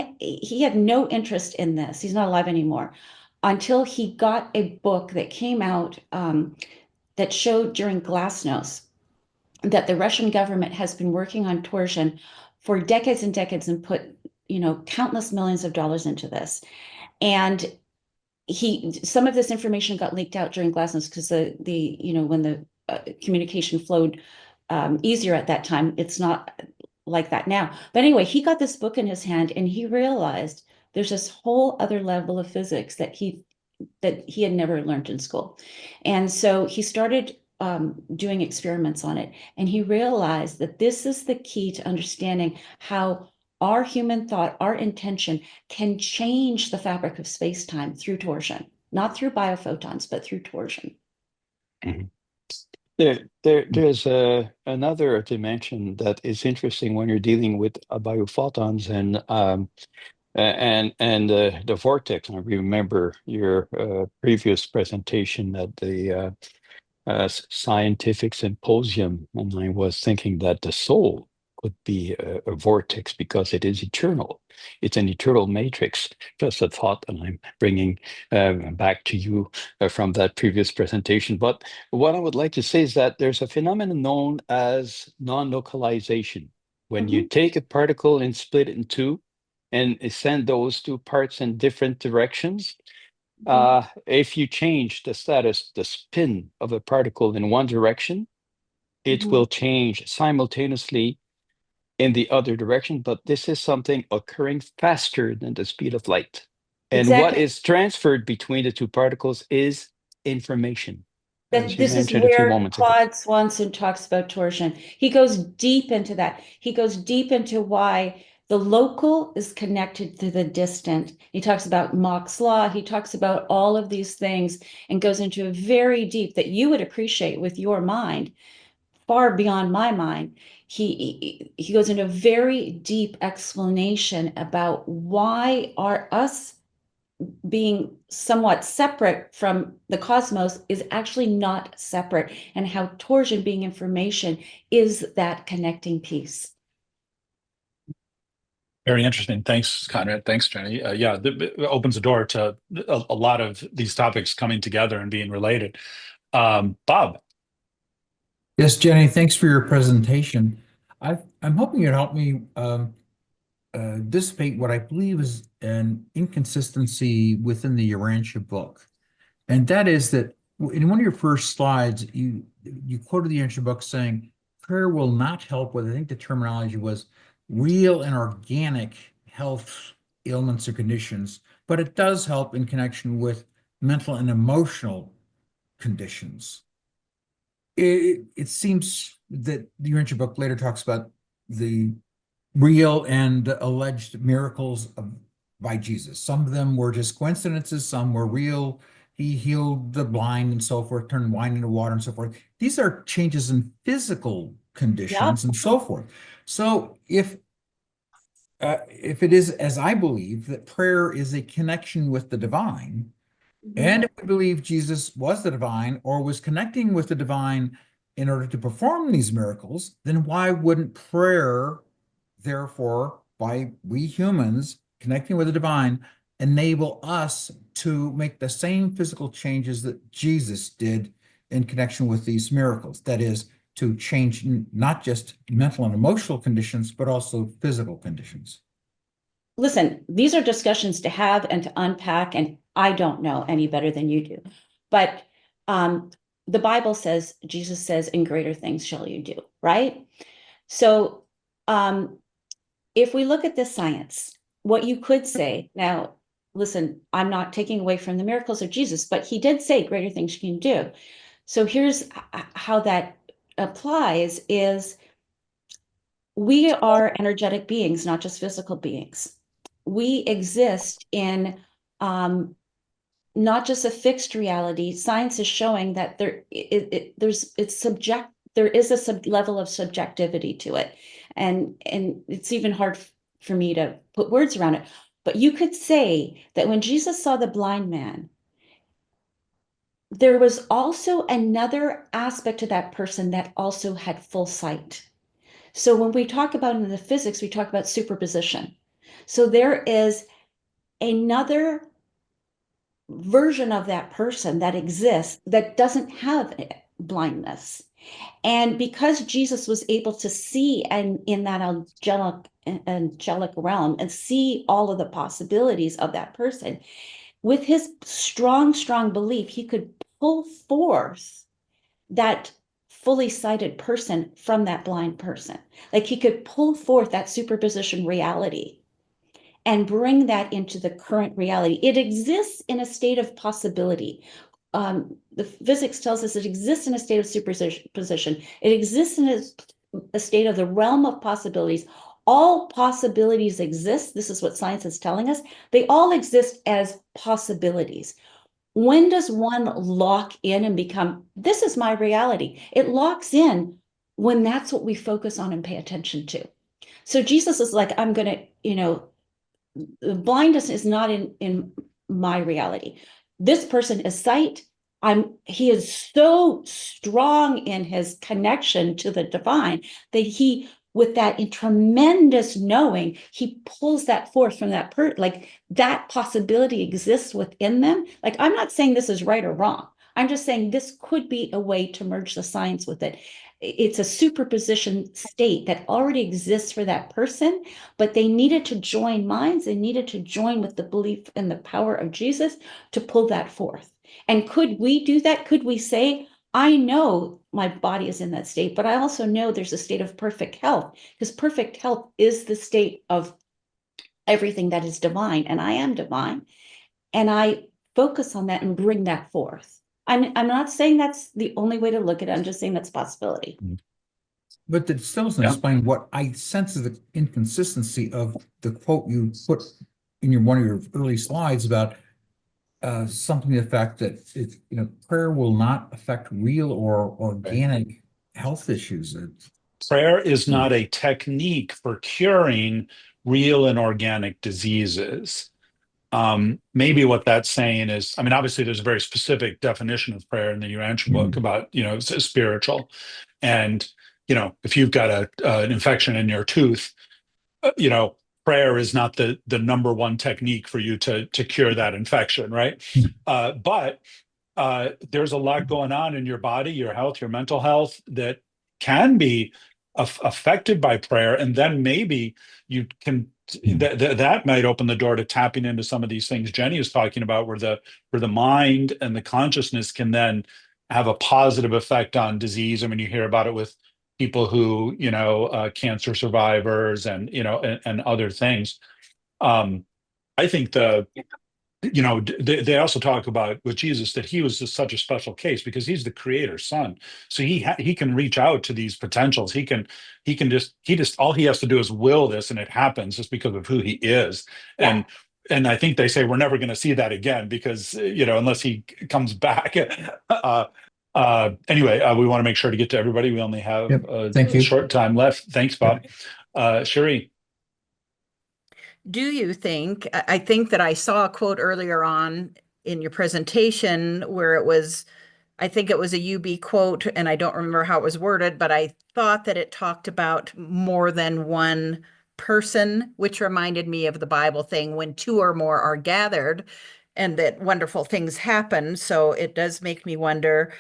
had no interest in this. He's not alive anymore until he got a book that came out that showed during Glasnost that the Russian government has been working on torsion for decades and decades and put, countless millions of dollars into this. And some of this information got leaked out during Glasnost because when the communication flowed easier at that time, it's not like that now. But anyway, he got this book in his hand and he realized there's this whole other level of physics that he had never learned in school. And so he started doing experiments on it. And he realized that this is the key to understanding how our human thought, our intention can change the fabric of space-time through torsion, not through biophotons, but through torsion. Mm-hmm. There's another dimension that is interesting when you're dealing with biophotons and the vortex. I remember your previous presentation at the scientific symposium, and I was thinking that the soul could be a vortex because it is eternal. It's an eternal matrix. Just a thought that I'm bringing back to you from that previous presentation. But what I would like to say is that there's a phenomenon known as non-localization. When you take a particle and split it in two and send those two parts in different directions, if you change the status, the spin of a particle in one direction, it will change simultaneously in the other direction, but this is something occurring faster than the speed of light. And what is transferred between the two particles is information. This is where Claude Swanson talks about torsion. He goes deep into that. He goes deep into why the local is connected to the distant. He talks about Mach's law. He talks about all of these things and goes into a very deep that you would appreciate with your mind, far beyond my mind. He goes into a very deep explanation about why us being somewhat separate from the cosmos is actually not separate, and how torsion, being information, is that connecting piece. Very interesting. Thanks, Conrad. Thanks, Jenny. It opens the door to a lot of these topics coming together and being related. Bob. Yes, Jenny, thanks for your presentation. I'm hoping you'd help me dissipate what I believe is an inconsistency within the Urantia book. And that is that in one of your first slides, you quoted the Urantia book saying, prayer will not help with, I think the terminology was, real and organic health ailments or conditions, but it does help in connection with mental and emotional conditions. It seems that the Urantia book later talks about the real and alleged miracles by Jesus. Some of them were just coincidences, some were real he healed the blind and so forth, turned wine into water and so forth. These are changes in physical conditions and so forth. So if it is, as I believe, that prayer is a connection with the divine, and if we believe Jesus was the divine or was connecting with the divine in order to perform these miracles, then why wouldn't prayer, therefore, by we humans connecting with the divine, enable us to make the same physical changes that Jesus did in connection with these miracles? That is, to change not just mental and emotional conditions, but also physical conditions. Listen, these are discussions to have and to unpack, and I don't know any better than you do. But the Bible says, Jesus says, "In greater things shall you do," right? So if we look at this science, what you could say now, listen, I'm not taking away from the miracles of Jesus, but he did say greater things you can do. So here's how that applies is we are energetic beings, not just physical beings. We exist in not just a fixed reality. Science is showing that there is a level of subjectivity to it, and it's even hard for me to put words around it. But you could say that when Jesus saw the blind man, there was also another aspect to that person that also had full sight. So when we talk about in the physics, we talk about superposition. So there is another version of that person that exists that doesn't have blindness. And because Jesus was able to see and in that angelic realm and see all of the possibilities of that person, with his strong belief, he could pull forth that fully sighted person from that blind person. Like he could pull forth that superposition reality and bring that into the current reality. It exists in a state of possibility. The physics tells us it exists in a state of superposition. It exists in a state of the realm of possibilities. All possibilities exist. This is what science is telling us. They all exist as possibilities. When does one lock in and become, this is my reality? It locks in when that's what we focus on and pay attention to. So Jesus is like, I'm going to, the blindness is not in my reality. This person is sight. He is so strong in his connection to the divine that he, with that tremendous knowing, he pulls that forth from that like that possibility exists within them. Like, I'm not saying this is right or wrong. I'm just saying this could be a way to merge the science with it. It's a superposition state that already exists for that person, but they needed to join minds. They needed to join with the belief in the power of Jesus to pull that forth. And could we do that? Could we say, I know my body is in that state, but I also know there's a state of perfect health, because perfect health is the state of everything that is divine, and I am divine. And I focus on that and bring that forth. I'm not saying that's the only way to look at it. I'm just saying that's a possibility. But that still doesn't explain what I sense is the inconsistency of the quote you put in one of your early slides about something to the fact that prayer will not affect real or organic health issues. Prayer is not a technique for curing real and organic diseases. Maybe what that's saying is, I mean, obviously there's a very specific definition of prayer in the Urantia book about, it's spiritual. And, if you've got an infection in your tooth, prayer is not the number one technique for you to cure that infection, right? But there's a lot going on in your body, your health, your mental health that can be affected by prayer, and then maybe you can that might open the door to tapping into some of these things Jenny is talking about, where the mind and the consciousness can then have a positive effect on disease. I mean, you hear about it with people who cancer survivors and and other things. I think they also talk about with Jesus that he was just such a special case because he's the creator's son. So he can reach out to these potentials. He just all he has to do is will this, and it happens just because of who he is. Yeah. And and I think they say we're never going to see that again because, unless he comes back. Anyway, we want to make sure to get to everybody. We only have Yep. Thank a you. short time left. Thanks, Bob. Cherie. Do you think, I think that I saw a quote earlier on in your presentation where it was, I think it was a UB quote, and I don't remember how it was worded, but I thought that it talked about more than one person, which reminded me of the Bible thing, when two or more are gathered, and that wonderful things happen. So it does make me wonder,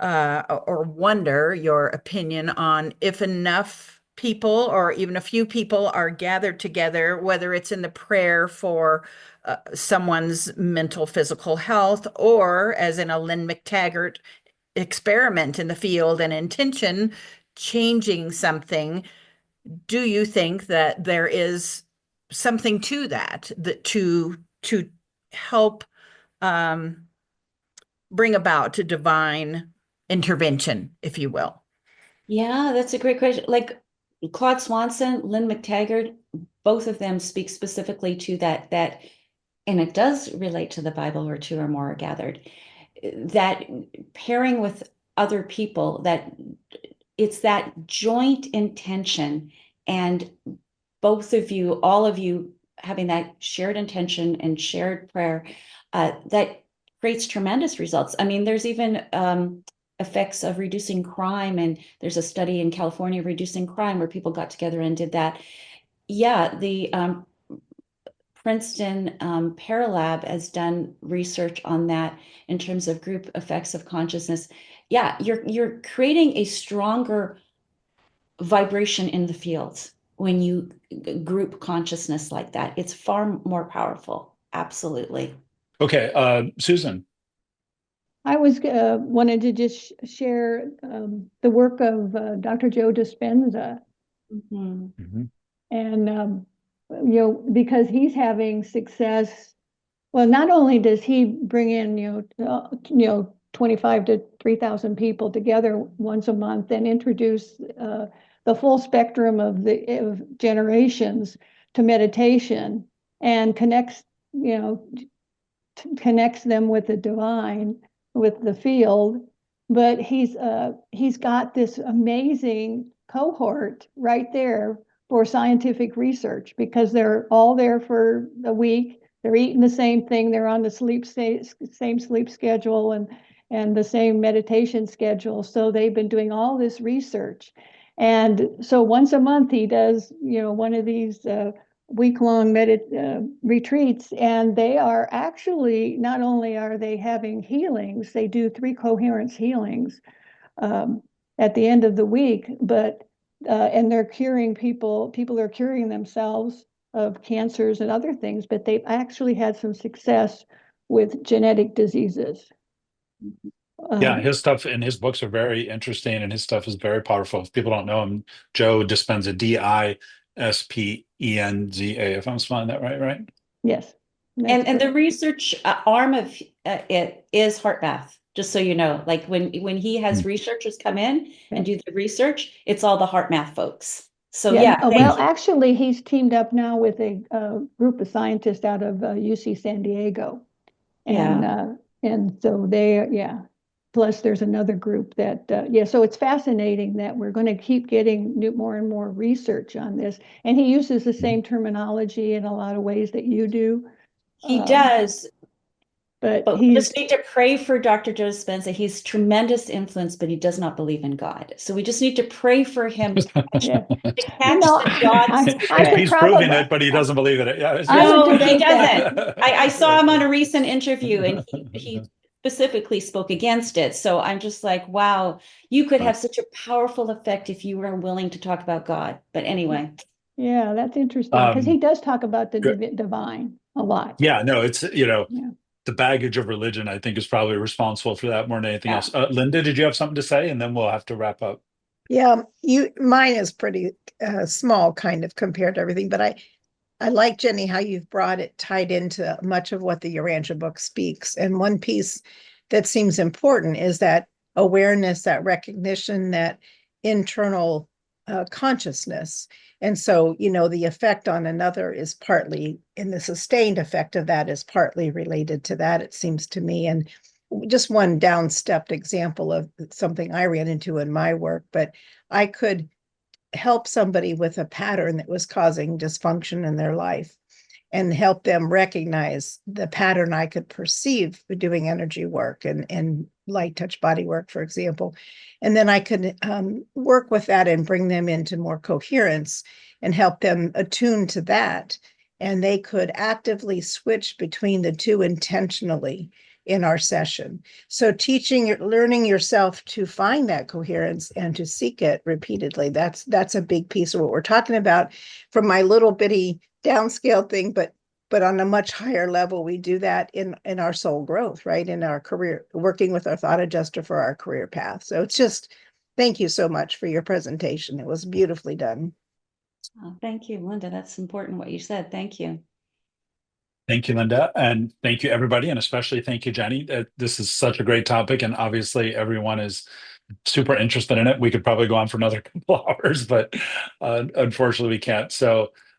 or wonder your opinion on if enough people or even a few people are gathered together, whether it's in the prayer for someone's mental, physical health, or as in a Lynn McTaggart experiment in the field and intention, changing something. Do you think that there is something to that, that to help bring about a divine intervention, if you will? Yeah, that's a great question. Like Claude Swanson, Lynn McTaggart, both of them speak specifically to that, and it does relate to the Bible where two or more are gathered, that pairing with other people, that it's that joint intention, and both of you, all of you having that shared intention and shared prayer, that creates tremendous results. I mean, there's even effects of reducing crime, and there's a study in California reducing crime where people got together and did that. Yeah, the Princeton Paralab has done research on that in terms of group effects of consciousness. Yeah, you're creating a stronger vibration in the fields when you group consciousness like that. It's far more powerful. Absolutely. Okay, Susan. I was wanted to just share the work of Dr. Joe Dispenza. And because he's having success. Well, not only does he bring in 25 to 3,000 people together once a month and introduce the full spectrum of generations to meditation, and connects them with the divine, with the field, but he's got this amazing cohort right there for scientific research, because they're all there for a week. They're eating the same thing. They're on the same sleep schedule and the same meditation schedule. So they've been doing all this research. And so once a month he does, one of these week-long retreats, and they are actually, not only are they having healings, they do 3 coherence healings at the end of the week, but and they're curing people are curing themselves of cancers and other things, but they've actually had some success with genetic diseases. Yeah, his stuff and his books are very interesting, and his stuff is very powerful. If people don't know him, Joe Dispenza, Dispenza, if I'm spelling that right? Yes. And the research arm of it is HeartMath, just so you know. Like when he has researchers come in and do the research, it's all the HeartMath folks. So well, actually, he's teamed up now with a group of scientists out of UC San Diego, and so they Plus, there's another group that so it's fascinating that we're going to keep getting more and more research on this. And he uses the same terminology in a lot of ways that you do. He does. But we just need to pray for Dr. Joe Dispenza. He's tremendous influence, but he does not believe in God. So we just need to pray for him to catch the God. He's proving it, but he doesn't believe in it. Yeah, no, he doesn't. I saw him on a recent interview, and he specifically spoke against it. So I'm just like, wow, you could have such a powerful effect if you were willing to talk about God. But anyway. Yeah, that's interesting, because he does talk about the divine a lot. Yeah, no, it's, the baggage of religion, I think, is probably responsible for that more than anything else. Linda, did you have something to say? And then we'll have to wrap up. Yeah, mine is pretty small, kind of, compared to everything. But I like, Jenny, how you've brought it tied into much of what the Urantia book speaks. And one piece that seems important is that awareness, that recognition, that internal consciousness. And so, the effect on another is partly, and the sustained effect of that is partly related to that, it seems to me. And just one downstepped example of something I ran into in my work, but I could help somebody with a pattern that was causing dysfunction in their life and help them recognize the pattern I could perceive doing energy work and light touch body work, for example. And then I could work with that and bring them into more coherence and help them attune to that. And they could actively switch between the two intentionally in our session. So learning yourself to find that coherence and to seek it repeatedly, that's a big piece of what we're talking about from my little bitty downscale thing, but on a much higher level, we do that in our soul growth, right? In our career, working with our thought adjuster for our career path. So it's just, thank you so much for your presentation. It was beautifully done. Oh, thank you, Linda. That's important what you said. Thank you. Thank you, Linda. And thank you, everybody. And especially thank you, Jenny. This is such a great topic. And obviously everyone is super interested in it. We could probably go on for another couple hours, but unfortunately we can't. So